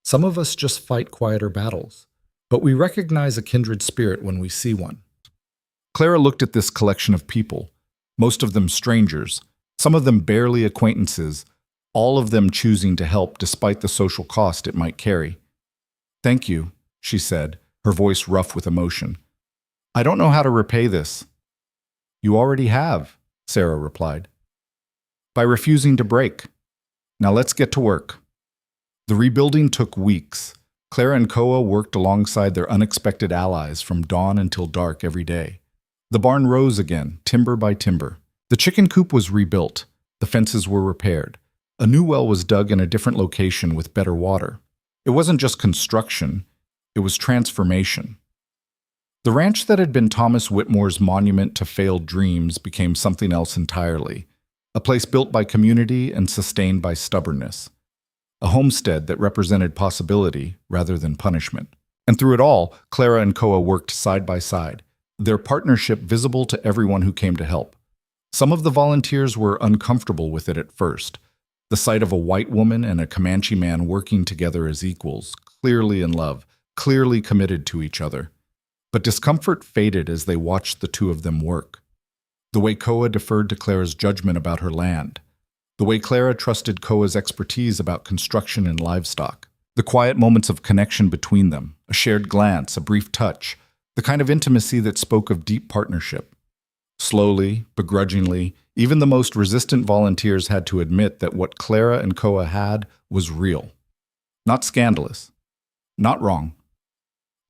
"Some of us just fight quieter battles, but we recognize a kindred spirit when we see one." Clara looked at this collection of people, most of them strangers, some of them barely acquaintances, all of them choosing to help despite the social cost it might carry. "Thank you," she said, her voice rough with emotion. "I don't know how to repay this." "You already have," Sarah replied. "By refusing to break. Now let's get to work." The rebuilding took weeks. Clara and Koa worked alongside their unexpected allies from dawn until dark every day. The barn rose again, timber by timber. The chicken coop was rebuilt. The fences were repaired. A new well was dug in a different location with better water. It wasn't just construction, it was transformation. The ranch that had been Thomas Whitmore's monument to failed dreams became something else entirely, a place built by community and sustained by stubbornness. A homestead that represented possibility rather than punishment. And through it all, Clara and Koa worked side by side, their partnership visible to everyone who came to help. Some of the volunteers were uncomfortable with it at first, the sight of a white woman and a Comanche man working together as equals, clearly in love, clearly committed to each other. But discomfort faded as they watched the two of them work. The way Koa deferred to Clara's judgment about her land. The way Clara trusted Koa's expertise about construction and livestock. The quiet moments of connection between them, a shared glance, a brief touch, the kind of intimacy that spoke of deep partnership. Slowly, begrudgingly, even the most resistant volunteers had to admit that what Clara and Koa had was real. Not scandalous. Not wrong.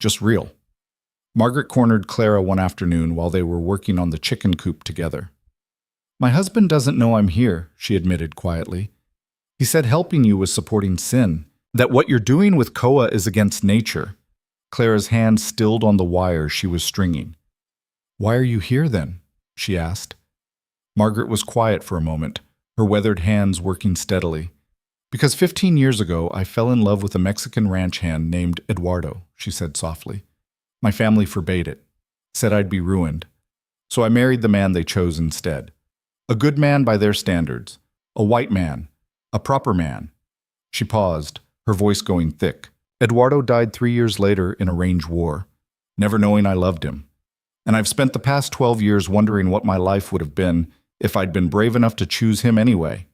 Just real. Margaret cornered Clara one afternoon while they were working on the chicken coop together. "My husband doesn't know I'm here," she admitted quietly. "He said helping you was supporting sin, that what you're doing with Koa is against nature." Clara's hand stilled on the wire she was stringing. "Why are you here then?" she asked. Margaret was quiet for a moment, her weathered hands working steadily. "Because 15 years ago I fell in love with a Mexican ranch hand named Eduardo," she said softly. "My family forbade it, said I'd be ruined. So I married the man they chose instead. A good man by their standards, a white man, a proper man." She paused, her voice going thick. "Eduardo died 3 years later in a range war, never knowing I loved him. And I've spent the past 12 years wondering what my life would have been if I'd been brave enough to choose him anyway."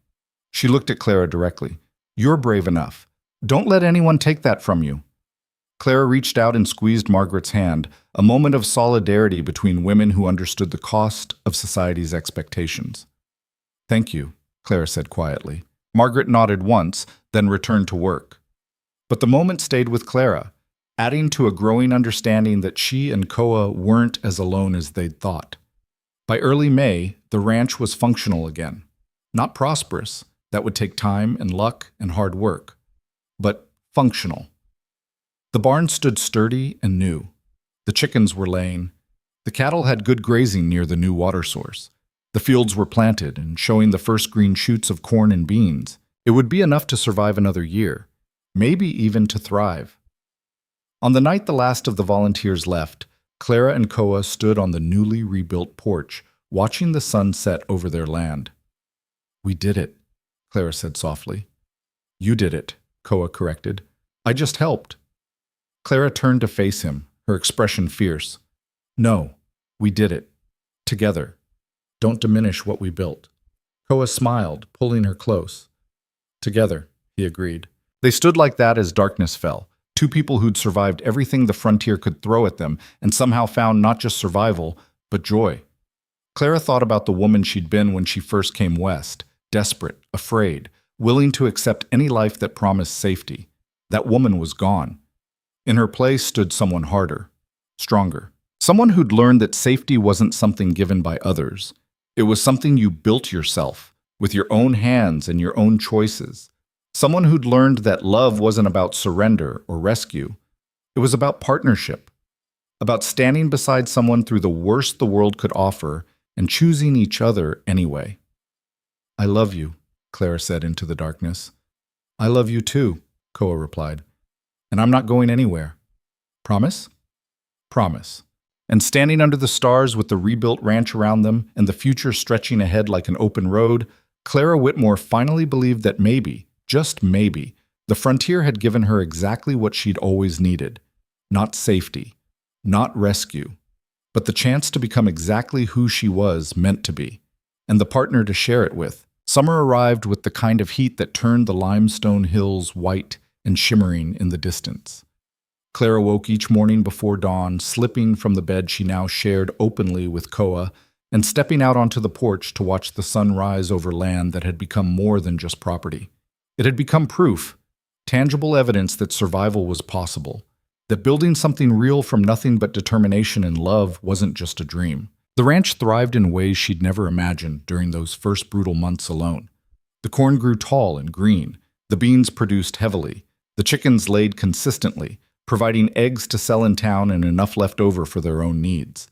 She looked at Clara directly. "You're brave enough. Don't let anyone take that from you." Clara reached out and squeezed Margaret's hand, a moment of solidarity between women who understood the cost of society's expectations. "Thank you," Clara said quietly. Margaret nodded once, then returned to work. But the moment stayed with Clara. adding to a growing understanding that she and Koa weren't as alone as they'd thought. By early May, the ranch was functional again. Not prosperous, that would take time and luck and hard work, but functional. The barn stood sturdy and new. The chickens were laying. The cattle had good grazing near the new water source. The fields were planted and showing the first green shoots of corn and beans. It would be enough to survive another year, maybe even to thrive. On the night the last of the volunteers left, Clara and Koa stood on the newly rebuilt porch, watching the sun set over their land. "We did it," Clara said softly. "You did it," Koa corrected. "I just helped." Clara turned to face him, her expression fierce. "No, we did it. Together. Don't diminish what we built." Koa smiled, pulling her close. "Together," he agreed. They stood like that as darkness fell, two people who'd survived everything the frontier could throw at them and somehow found not just survival, but joy. Clara thought about the woman she'd been when she first came west, desperate, afraid, willing to accept any life that promised safety. That woman was gone. In her place stood someone harder, stronger. Someone who'd learned that safety wasn't something given by others. It was something you built yourself, with your own hands and your own choices. Someone who'd learned that love wasn't about surrender or rescue. It was about partnership, about standing beside someone through the worst the world could offer and choosing each other anyway. "I love you," Clara said into the darkness. "I love you too," Koa replied. "And I'm not going anywhere. Promise?" "Promise." And standing under the stars with the rebuilt ranch around them and the future stretching ahead like an open road, Clara Whitmore finally believed that maybe, just maybe, the frontier had given her exactly what she'd always needed. Not safety, not rescue, but the chance to become exactly who she was meant to be, and the partner to share it with. Summer arrived with the kind of heat that turned the limestone hills white and shimmering in the distance. Clara woke each morning before dawn, slipping from the bed she now shared openly with Koa, and stepping out onto the porch to watch the sun rise over land that had become more than just property. It had become proof, tangible evidence that survival was possible, that building something real from nothing but determination and love wasn't just a dream. The ranch thrived in ways she'd never imagined during those first brutal months alone. The corn grew tall and green, the beans produced heavily, the chickens laid consistently, providing eggs to sell in town and enough left over for their own needs.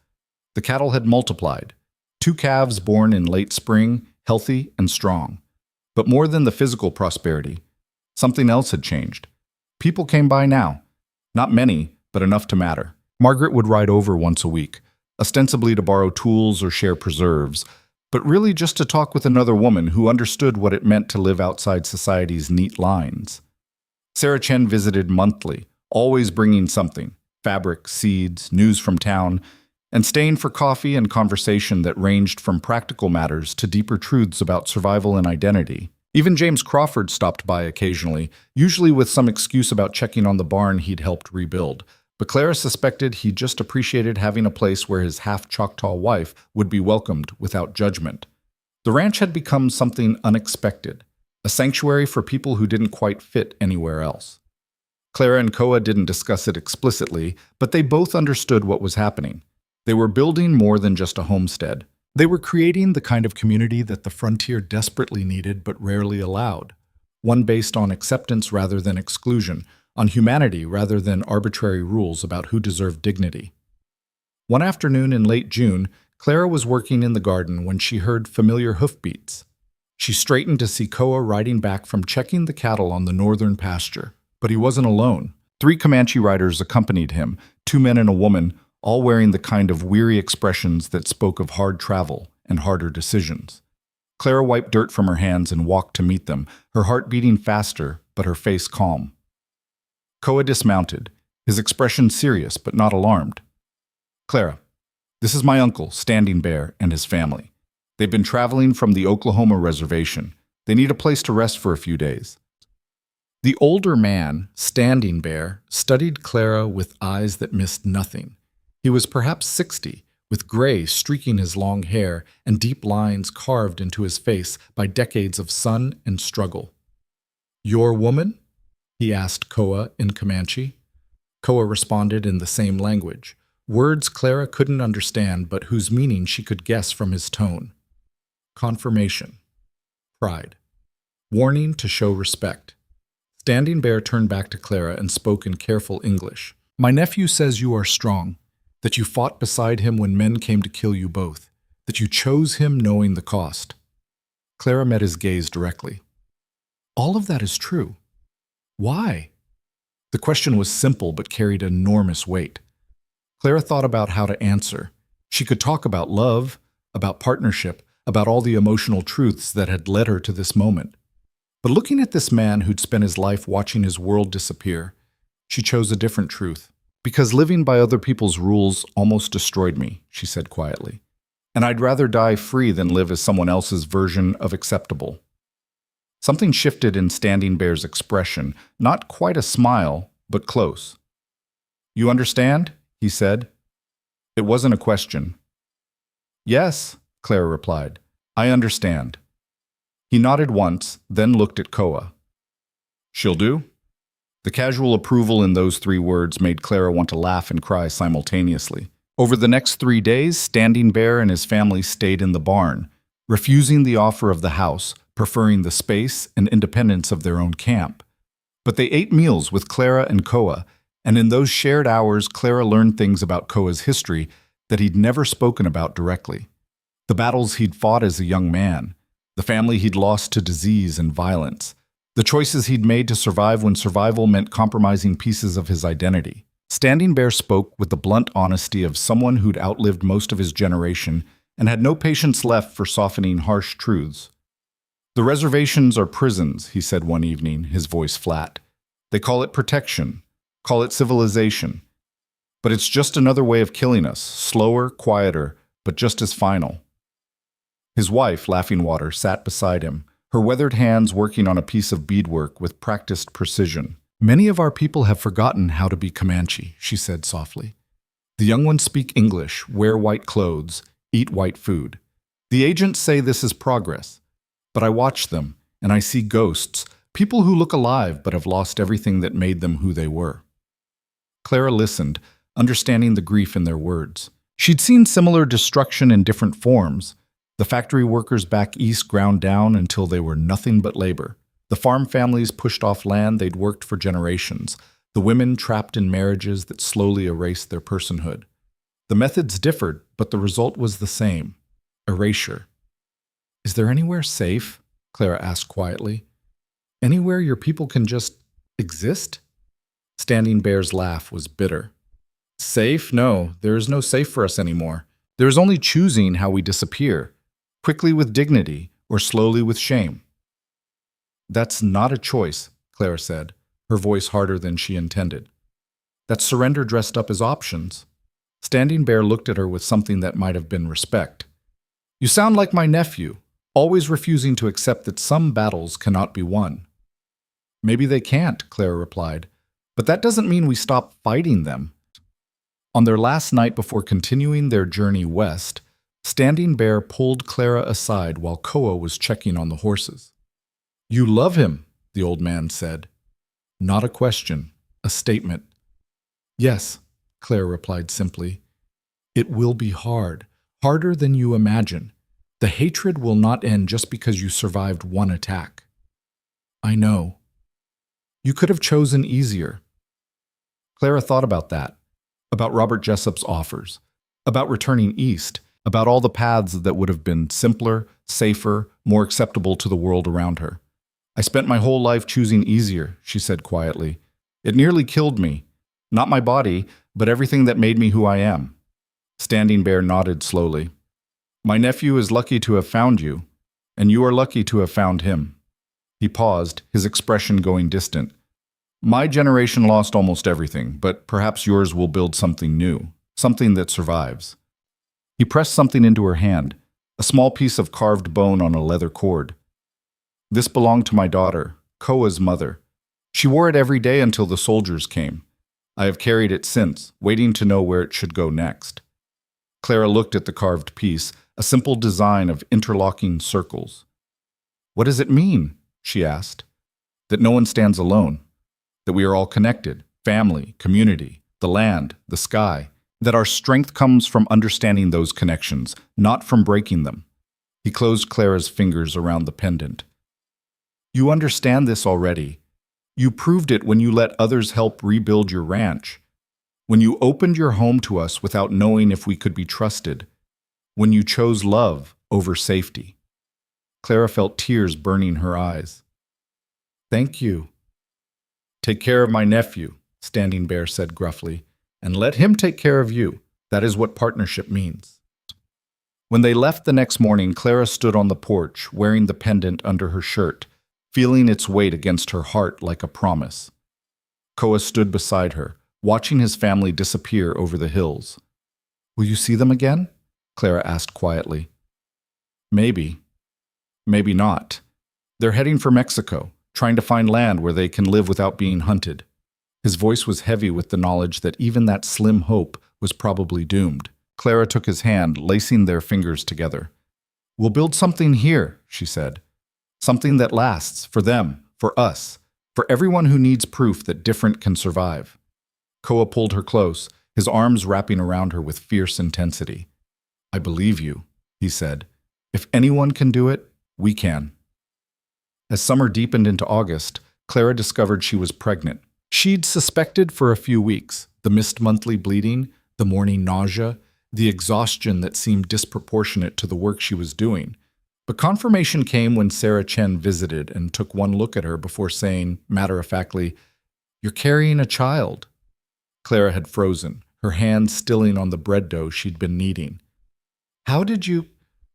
The cattle had multiplied, 2 calves born in late spring, healthy and strong. But more than the physical prosperity, something else had changed. People came by now. Not many, but enough to matter. Margaret would ride over once a week, ostensibly to borrow tools or share preserves, but really just to talk with another woman who understood what it meant to live outside society's neat lines. Sarah Chen visited monthly, always bringing something, fabric, seeds, news from town, and staying for coffee and conversation that ranged from practical matters to deeper truths about survival and identity. Even James Crawford stopped by occasionally, usually with some excuse about checking on the barn he'd helped rebuild. But Clara suspected he just appreciated having a place where his half-Choctaw wife would be welcomed without judgment. The ranch had become something unexpected, a sanctuary for people who didn't quite fit anywhere else. Clara and Koa didn't discuss it explicitly, but they both understood what was happening. They were building more than just a homestead. They were creating the kind of community that the frontier desperately needed but rarely allowed, one based on acceptance rather than exclusion, on humanity rather than arbitrary rules about who deserved dignity. One afternoon in late June, Clara was working in the garden when she heard familiar hoofbeats. She straightened to see Koa riding back from checking the cattle on the northern pasture. But he wasn't alone. 3 Comanche riders accompanied him, 2 men and a woman, all wearing the kind of weary expressions that spoke of hard travel and harder decisions. Clara wiped dirt from her hands and walked to meet them, her heart beating faster, but her face calm. Koa dismounted, his expression serious but not alarmed. "Clara, this is my uncle, Standing Bear, and his family. They've been traveling from the Oklahoma reservation. They need a place to rest for a few days." The older man, Standing Bear, studied Clara with eyes that missed nothing. He was perhaps 60, with gray streaking his long hair and deep lines carved into his face by decades of sun and struggle. "Your woman?" he asked Koa in Comanche. Koa responded in the same language, words Clara couldn't understand but whose meaning she could guess from his tone. Confirmation. Pride. Warning to show respect. Standing Bear turned back to Clara and spoke in careful English. My nephew says you are strong, that you fought beside him when men came to kill you both, that you chose him knowing the cost. Clara met his gaze directly. All of that is true. Why? The question was simple but carried enormous weight. Clara thought about how to answer. She could talk about love, about partnership, about all the emotional truths that had led her to this moment. But looking at this man who'd spent his life watching his world disappear, she chose a different truth. Because living by other people's rules almost destroyed me, she said quietly. And I'd rather die free than live as someone else's version of acceptable. Something shifted in Standing Bear's expression, not quite a smile, but close. You understand? He said. It wasn't a question. Yes, Clara replied. I understand. He nodded once, then looked at Koa. She'll do? The casual approval in those 3 words made Clara want to laugh and cry simultaneously. Over the next 3 days, Standing Bear and his family stayed in the barn, refusing the offer of the house, preferring the space and independence of their own camp. But they ate meals with Clara and Koa, and in those shared hours, Clara learned things about Koa's history that he'd never spoken about directly. The battles he'd fought as a young man, the family he'd lost to disease and violence, the choices he'd made to survive when survival meant compromising pieces of his identity. Standing Bear spoke with the blunt honesty of someone who'd outlived most of his generation and had no patience left for softening harsh truths. The reservations are prisons, he said one evening, his voice flat. They call it protection, call it civilization. But it's just another way of killing us, slower, quieter, but just as final. His wife, Laughing Water, sat beside him, her weathered hands working on a piece of beadwork with practiced precision. Many of our people have forgotten how to be Comanche, she said softly. The young ones speak English, wear white clothes, eat white food. The agents say this is progress. But I watch them, and I see ghosts, people who look alive but have lost everything that made them who they were. Clara listened, understanding the grief in their words. She'd seen similar destruction in different forms. The factory workers back east ground down until they were nothing but labor. The farm families pushed off land they'd worked for generations. The women trapped in marriages that slowly erased their personhood. The methods differed, but the result was the same: erasure. Is there anywhere safe? Clara asked quietly. Anywhere your people can just exist? Standing Bear's laugh was bitter. Safe? No, there is no safe for us anymore. There is only choosing how we disappear, quickly with dignity or slowly with shame. That's not a choice, Clara said, her voice harder than she intended. That's surrender dressed up as options. Standing Bear looked at her with something that might have been respect. You sound like my nephew, always refusing to accept that some battles cannot be won. Maybe they can't, Clara replied, but that doesn't mean we stop fighting them. On their last night before continuing their journey west, Standing Bear pulled Clara aside while Koa was checking on the horses. You love him, the old man said. Not a question, a statement. Yes, Clara replied simply. It will be hard, harder than you imagine. The hatred will not end just because you survived one attack. I know. You could have chosen easier. Clara thought about that, about Robert Jessup's offers, about returning east, about all the paths that would have been simpler, safer, more acceptable to the world around her. I spent my whole life choosing easier, she said quietly. It nearly killed me. Not my body, but everything that made me who I am. Standing Bear nodded slowly. My nephew is lucky to have found you, and you are lucky to have found him. He paused, his expression going distant. My generation lost almost everything, but perhaps yours will build something new, something that survives. He pressed something into her hand, a small piece of carved bone on a leather cord. This belonged to my daughter, Koa's mother. She wore it every day until the soldiers came. I have carried it since, waiting to know where it should go next. Clara looked at the carved piece, a simple design of interlocking circles. What does it mean? She asked. That no one stands alone, that we are all connected, family, community, the land, the sky, that our strength comes from understanding those connections, not from breaking them. He closed Clara's fingers around the pendant. You understand this already. You proved it when you let others help rebuild your ranch, when you opened your home to us without knowing if we could be trusted, when you chose love over safety. Clara felt tears burning her eyes. Thank you. Take care of my nephew, Standing Bear said gruffly, and let him take care of you. That is what partnership means. When they left the next morning, Clara stood on the porch, wearing the pendant under her shirt, feeling its weight against her heart like a promise. Koa stood beside her, watching his family disappear over the hills. Will you see them again? Clara asked quietly. Maybe. Maybe not. They're heading for Mexico, trying to find land where they can live without being hunted. His voice was heavy with the knowledge that even that slim hope was probably doomed. Clara took his hand, lacing their fingers together. We'll build something here, she said. Something that lasts, for them, for us, for everyone who needs proof that different can survive. Koa pulled her close, his arms wrapping around her with fierce intensity. I believe you, he said. If anyone can do it, we can. As summer deepened into August, Clara discovered she was pregnant. She'd suspected for a few weeks, the missed monthly bleeding, the morning nausea, the exhaustion that seemed disproportionate to the work she was doing. But confirmation came when Sarah Chen visited and took one look at her before saying, matter-of-factly, "You're carrying a child." Clara had frozen, her hand stilling on the bread dough she'd been kneading. How did you—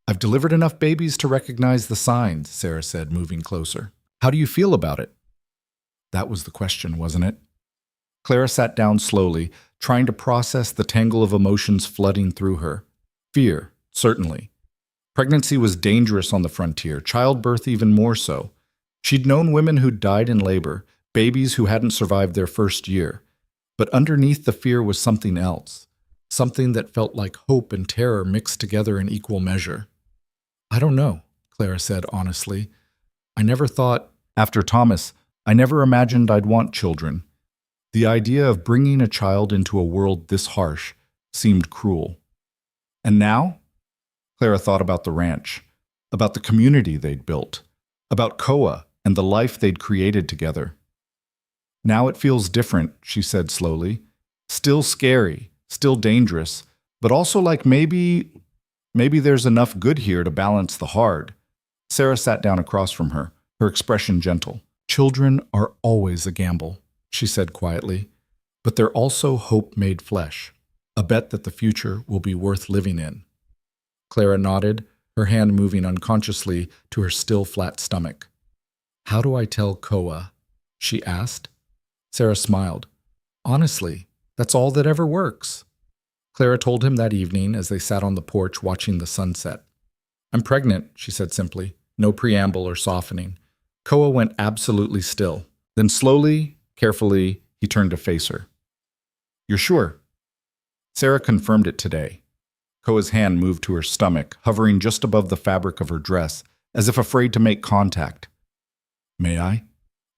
I've delivered enough babies to recognize the signs, Sarah said, moving closer. How do you feel about it? That was the question, wasn't it? Clara sat down slowly, trying to process the tangle of emotions flooding through her. Fear, certainly. Pregnancy was dangerous on the frontier, childbirth even more so. She'd known women who'd died in labor, babies who hadn't survived their first year. But underneath the fear was something else, something that felt like hope and terror mixed together in equal measure. I don't know, Clara said honestly. I never thought, after Thomas, I never imagined I'd want children. The idea of bringing a child into a world this harsh seemed cruel. And now? Clara thought about the ranch, about the community they'd built, about Koa and the life they'd created together. Now it feels different, she said slowly. Still scary, still dangerous, but also like maybe there's enough good here to balance the hard. Sarah sat down across from her, her expression gentle. Children are always a gamble, she said quietly, but they're also hope made flesh, a bet that the future will be worth living in. Clara nodded, her hand moving unconsciously to her still flat stomach. How do I tell Koa? She asked. Sarah smiled. Honestly, that's all that ever works. Clara told him that evening as they sat on the porch watching the sunset. I'm pregnant, she said simply, no preamble or softening. Koa went absolutely still. Then slowly, carefully, he turned to face her. You're sure? Sarah confirmed it today. Koa's hand moved to her stomach, hovering just above the fabric of her dress, as if afraid to make contact. May I?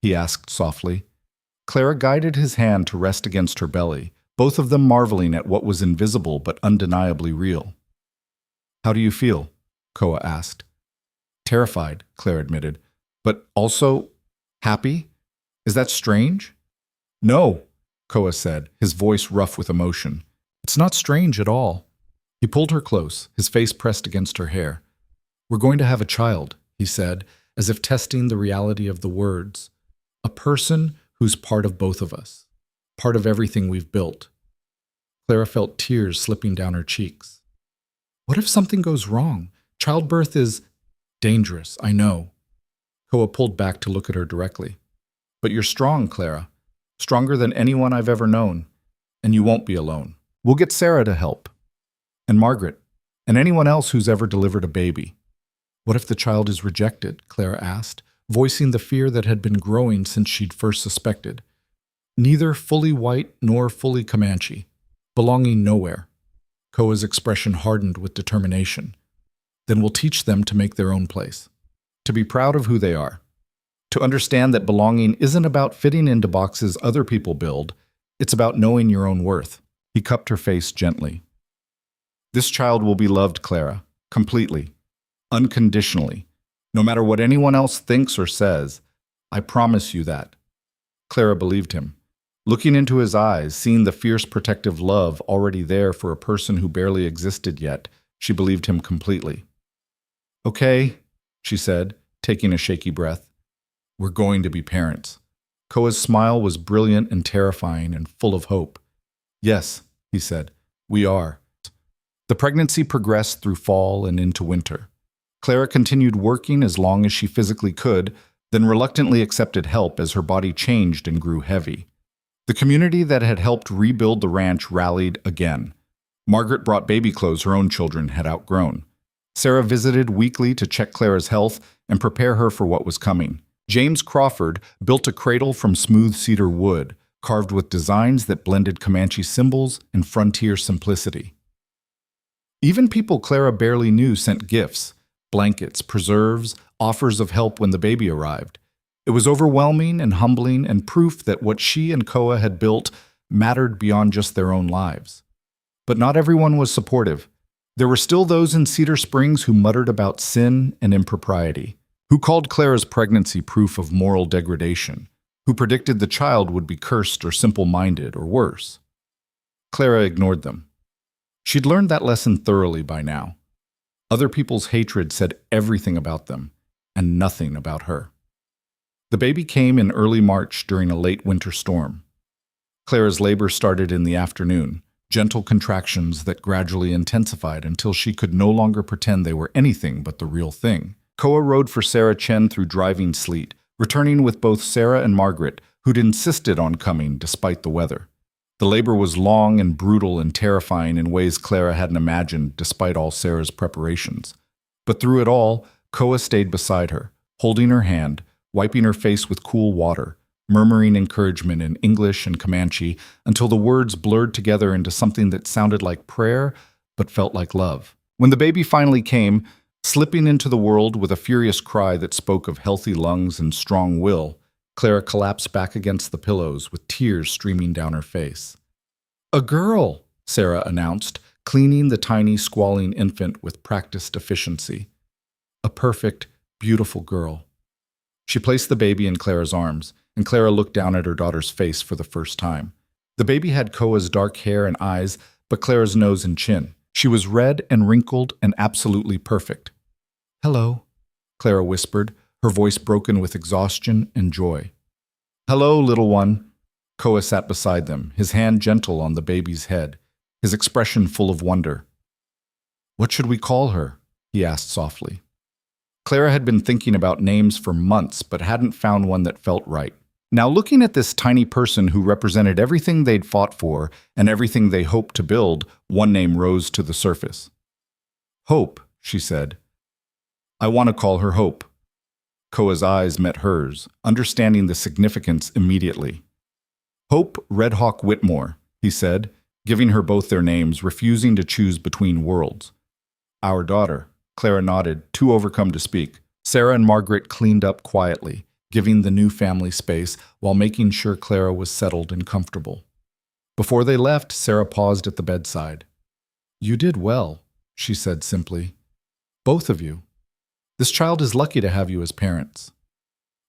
He asked softly. Clara guided his hand to rest against her belly, both of them marveling at what was invisible but undeniably real. How do you feel? Koa asked. Terrified, Clara admitted. But also happy? Is that strange? No, Koa said, his voice rough with emotion. It's not strange at all. He pulled her close, his face pressed against her hair. We're going to have a child, he said, as if testing the reality of the words. A person who's part of both of us, part of everything we've built. Clara felt tears slipping down her cheeks. What if something goes wrong? Childbirth is dangerous, I know. Koa pulled back to look at her directly. But you're strong, Clara. Stronger than anyone I've ever known. And you won't be alone. We'll get Sarah to help. And Margaret. And anyone else who's ever delivered a baby. What if the child is rejected? Clara asked, voicing the fear that had been growing since she'd first suspected. Neither fully white nor fully Comanche. Belonging nowhere. Koa's expression hardened with determination. Then we'll teach them to make their own place. To be proud of who they are. To understand that belonging isn't about fitting into boxes other people build. It's about knowing your own worth. He cupped her face gently. This child will be loved, Clara, completely, unconditionally, no matter what anyone else thinks or says. I promise you that. Clara believed him. Looking into his eyes, seeing the fierce protective love already there for a person who barely existed yet, she believed him completely. Okay, she said, taking a shaky breath. We're going to be parents. Koa's smile was brilliant and terrifying and full of hope. Yes, he said, we are. The pregnancy progressed through fall and into winter. Clara continued working as long as she physically could, then reluctantly accepted help as her body changed and grew heavy. The community that had helped rebuild the ranch rallied again. Margaret brought baby clothes her own children had outgrown. Sarah visited weekly to check Clara's health and prepare her for what was coming. James Crawford built a cradle from smooth cedar wood, carved with designs that blended Comanche symbols and frontier simplicity. Even people Clara barely knew sent gifts, blankets, preserves, offers of help when the baby arrived. It was overwhelming and humbling and proof that what she and Koa had built mattered beyond just their own lives. But not everyone was supportive. There were still those in Cedar Springs who muttered about sin and impropriety, who called Clara's pregnancy proof of moral degradation, who predicted the child would be cursed or simple-minded or worse. Clara ignored them. She'd learned that lesson thoroughly by now. Other people's hatred said everything about them, and nothing about her. The baby came in early March during a late winter storm. Clara's labor started in the afternoon, gentle contractions that gradually intensified until she could no longer pretend they were anything but the real thing. Koa rode for Sarah Chen through driving sleet, returning with both Sarah and Margaret, who'd insisted on coming despite the weather. The labor was long and brutal and terrifying in ways Clara hadn't imagined despite all Sarah's preparations. But through it all, Koa stayed beside her, holding her hand, wiping her face with cool water, murmuring encouragement in English and Comanche until the words blurred together into something that sounded like prayer but felt like love. When the baby finally came, slipping into the world with a furious cry that spoke of healthy lungs and strong will, Clara collapsed back against the pillows with tears streaming down her face. "A girl," Sarah announced, cleaning the tiny, squalling infant with practiced efficiency. "A perfect, beautiful girl." She placed the baby in Clara's arms, and Clara looked down at her daughter's face for the first time. The baby had Koa's dark hair and eyes, but Clara's nose and chin. She was red and wrinkled and absolutely perfect. "Hello," Clara whispered, her voice broken with exhaustion and joy. "Hello, little one." Koa sat beside them, his hand gentle on the baby's head, his expression full of wonder. "What should we call her?" he asked softly. Clara had been thinking about names for months, but hadn't found one that felt right. Now, looking at this tiny person who represented everything they'd fought for and everything they hoped to build, one name rose to the surface. "Hope," she said. "I want to call her Hope." Koa's eyes met hers, understanding the significance immediately. "Hope Redhawk Whitmore," he said, giving her both their names, refusing to choose between worlds. "Our daughter," Clara nodded, too overcome to speak. Sarah and Margaret cleaned up quietly, giving the new family space while making sure Clara was settled and comfortable. Before they left, Sarah paused at the bedside. "You did well," she said simply. "Both of you. This child is lucky to have you as parents."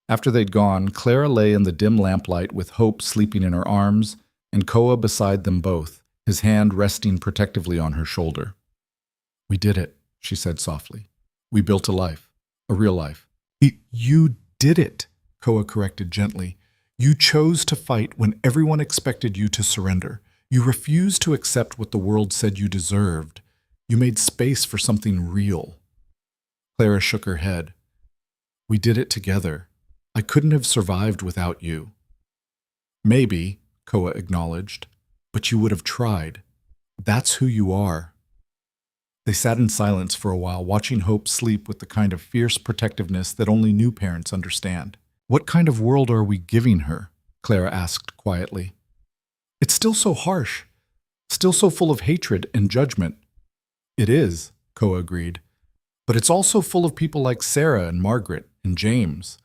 After they'd gone, Clara lay in the dim lamplight with Hope sleeping in her arms and Koa beside them both, his hand resting protectively on her shoulder. "We did it," she said softly. "We built a life, a real life." You did it," Koa corrected gently. "You chose to fight when everyone expected you to surrender. You refused to accept what the world said you deserved. You made space for something real." Clara shook her head. "We did it together. I couldn't have survived without you." "Maybe," Koa acknowledged, "but you would have tried. That's who you are." They sat in silence for a while, watching Hope sleep with the kind of fierce protectiveness that only new parents understand. "What kind of world are we giving her?" Clara asked quietly. "It's still so harsh, still so full of hatred and judgment." "It is," Koa agreed. "But it's also full of people like Sarah and Margaret and James.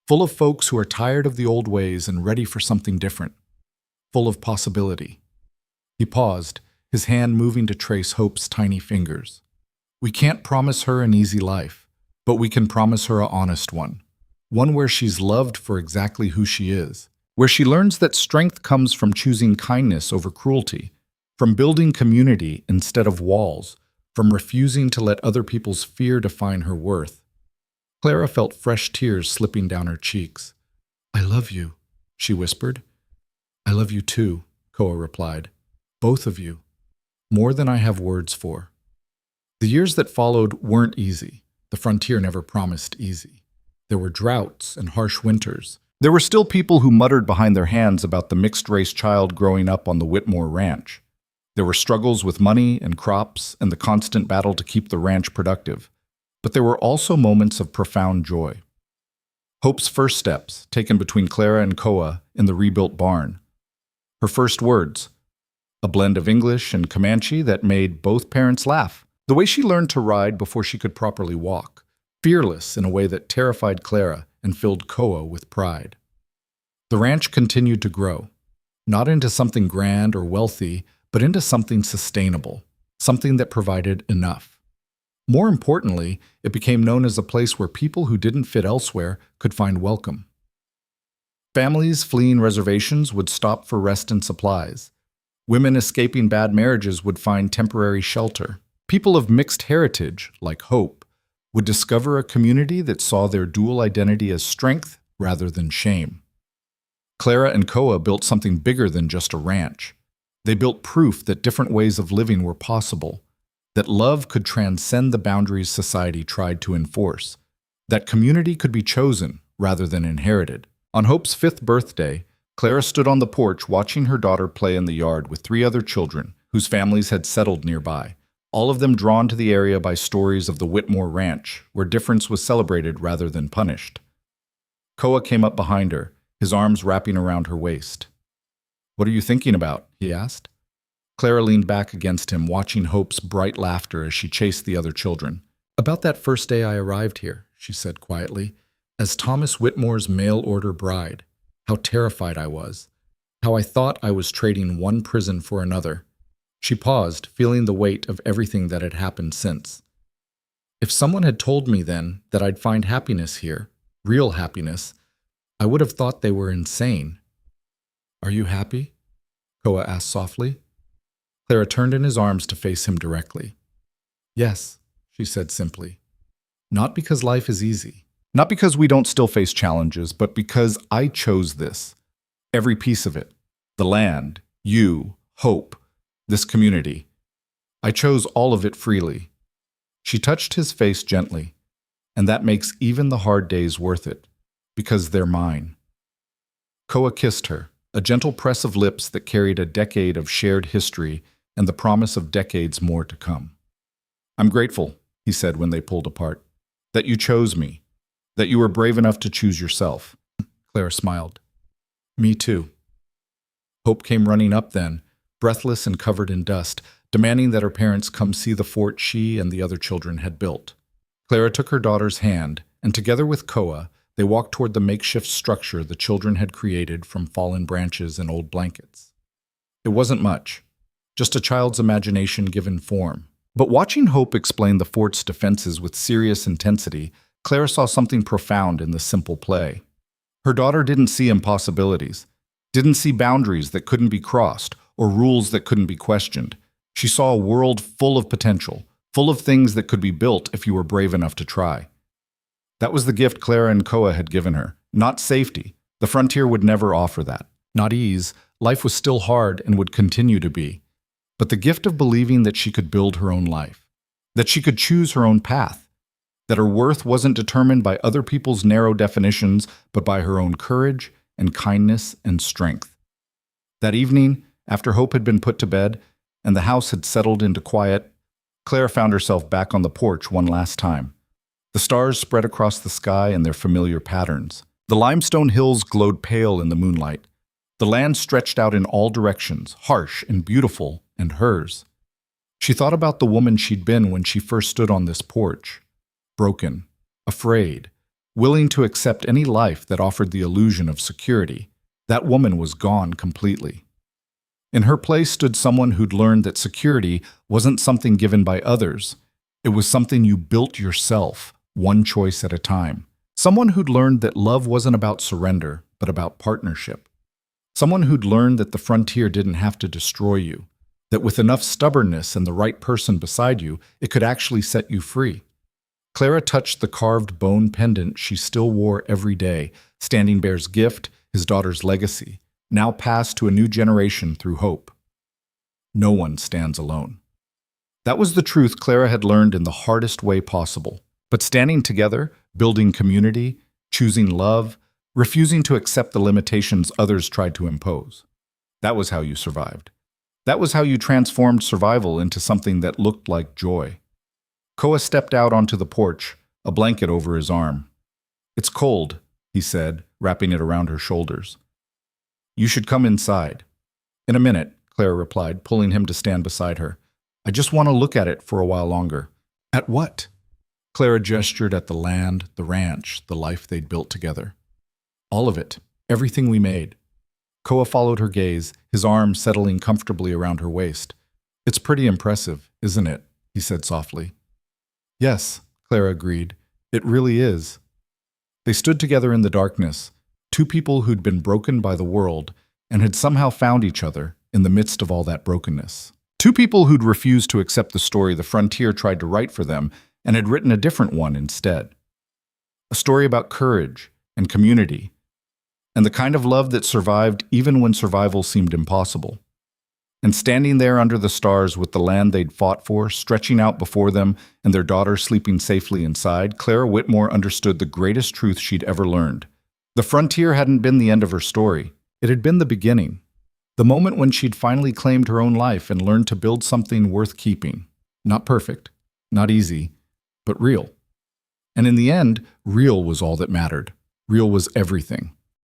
Full of folks who are tired of the old ways and ready for something different." full of possibility. He paused, his hand moving to trace Hope's tiny fingers. We can't promise her an easy life, but we can promise her an honest one. One where she's loved for exactly who she is, where she learns that strength comes from choosing kindness over cruelty, from building community instead of walls, from refusing to let other people's fear define her worth. Clara felt fresh tears slipping down her cheeks. I love you, she whispered. I love you too, Koa replied. Both of you. More than I have words for. The years that followed weren't easy. The frontier never promised easy. There were droughts and harsh winters. There were still people who muttered behind their hands about the mixed-race child growing up on the Whitmore Ranch. There were struggles with money and crops and the constant battle to keep the ranch productive. But there were also moments of profound joy. Hope's first steps, taken between Clara and Koa in the rebuilt barn. Her first words, a blend of English and Comanche that made both parents laugh. The way she learned to ride before she could properly walk, fearless in a way that terrified Clara and filled Koa with pride. The ranch continued to grow, not into something grand or wealthy, but into something sustainable, something that provided enough. More importantly, it became known as a place where people who didn't fit elsewhere could find welcome. Families fleeing reservations would stop for rest and supplies. Women escaping bad marriages would find temporary shelter. People of mixed heritage, like Hope, would discover a community that saw their dual identity as strength rather than shame. Clara and Koa built something bigger than just a ranch. They built proof that different ways of living were possible, that love could transcend the boundaries society tried to enforce, that community could be chosen rather than inherited. On Hope's 5th birthday, Clara stood on the porch watching her daughter play in the yard with 3 other children whose families had settled nearby, all of them drawn to the area by stories of the Whitmore Ranch, where difference was celebrated rather than punished. Koa came up behind her, his arms wrapping around her waist. What are you thinking about? He asked. Clara leaned back against him, watching Hope's bright laughter as she chased the other children. About that first day I arrived here, she said quietly, as Thomas Whitmore's mail-order bride. How terrified I was. How I thought I was trading one prison for another. She paused, feeling the weight of everything that had happened since. If someone had told me then that I'd find happiness here, real happiness, I would have thought they were insane. Are you happy? Koa asked softly. Clara turned in his arms to face him directly. Yes, she said simply. Not because life is easy. Not because we don't still face challenges, but because I chose this. Every piece of it. The land, you, Hope, this community. I chose all of it freely. She touched his face gently, and that makes even the hard days worth it, because they're mine. Koa kissed her, a gentle press of lips that carried a decade of shared history and the promise of decades more to come. I'm grateful, he said when they pulled apart, that you chose me, that you were brave enough to choose yourself. Clara smiled. Me too. Hope came running up then, breathless and covered in dust, demanding that her parents come see the fort she and the other children had built. Clara took her daughter's hand, and together with Koa, they walked toward the makeshift structure the children had created from fallen branches and old blankets. It wasn't much, just a child's imagination given form. But watching Hope explain the fort's defenses with serious intensity, Clara saw something profound in the simple play. Her daughter didn't see impossibilities, didn't see boundaries that couldn't be crossed, or rules that couldn't be questioned. She saw a world full of potential, full of things that could be built if you were brave enough to try. That was the gift Clara and Koa had given her, not safety. The frontier would never offer that. Not ease. Life was still hard and would continue to be. But the gift of believing that she could build her own life, that she could choose her own path, that her worth wasn't determined by other people's narrow definitions, but by her own courage and kindness and strength. That evening, after Hope had been put to bed and the house had settled into quiet, Clara found herself back on the porch one last time. The stars spread across the sky in their familiar patterns. The limestone hills glowed pale in the moonlight. The land stretched out in all directions, harsh and beautiful, and hers. She thought about the woman she'd been when she first stood on this porch. Broken, afraid, willing to accept any life that offered the illusion of security. That woman was gone completely. In her place stood someone who'd learned that security wasn't something given by others. It was something you built yourself, one choice at a time. Someone who'd learned that love wasn't about surrender, but about partnership. Someone who'd learned that the frontier didn't have to destroy you, that with enough stubbornness and the right person beside you, it could actually set you free. Clara touched the carved bone pendant she still wore every day, Standing Bear's gift, his daughter's legacy, now passed to a new generation through hope. No one stands alone. That was the truth Clara had learned in the hardest way possible. But standing together, building community, choosing love, refusing to accept the limitations others tried to impose. That was how you survived. That was how you transformed survival into something that looked like joy. Koa stepped out onto the porch, a blanket over his arm. "It's cold," he said, wrapping it around her shoulders. "You should come inside." "In a minute," Clara replied, pulling him to stand beside her. "I just want to look at it for a while longer." "At what?" Clara gestured at the land, the ranch, the life they'd built together. "All of it. Everything we made." Koa followed her gaze, his arm settling comfortably around her waist. "It's pretty impressive, isn't it?" he said softly. "Yes," Clara agreed. "It really is." They stood together in the darkness, two people who'd been broken by the world and had somehow found each other in the midst of all that brokenness. Two people who'd refused to accept the story the frontier tried to write for them and had written a different one instead. A story about courage and community, and the kind of love that survived even when survival seemed impossible. And standing there under the stars with the land they'd fought for stretching out before them and their daughter sleeping safely inside, Clara Whitmore understood the greatest truth she'd ever learned. The frontier hadn't been the end of her story. It had been the beginning. The moment when she'd finally claimed her own life and learned to build something worth keeping. Not perfect, not easy, but real. And in the end, real was all that mattered. Real was everything.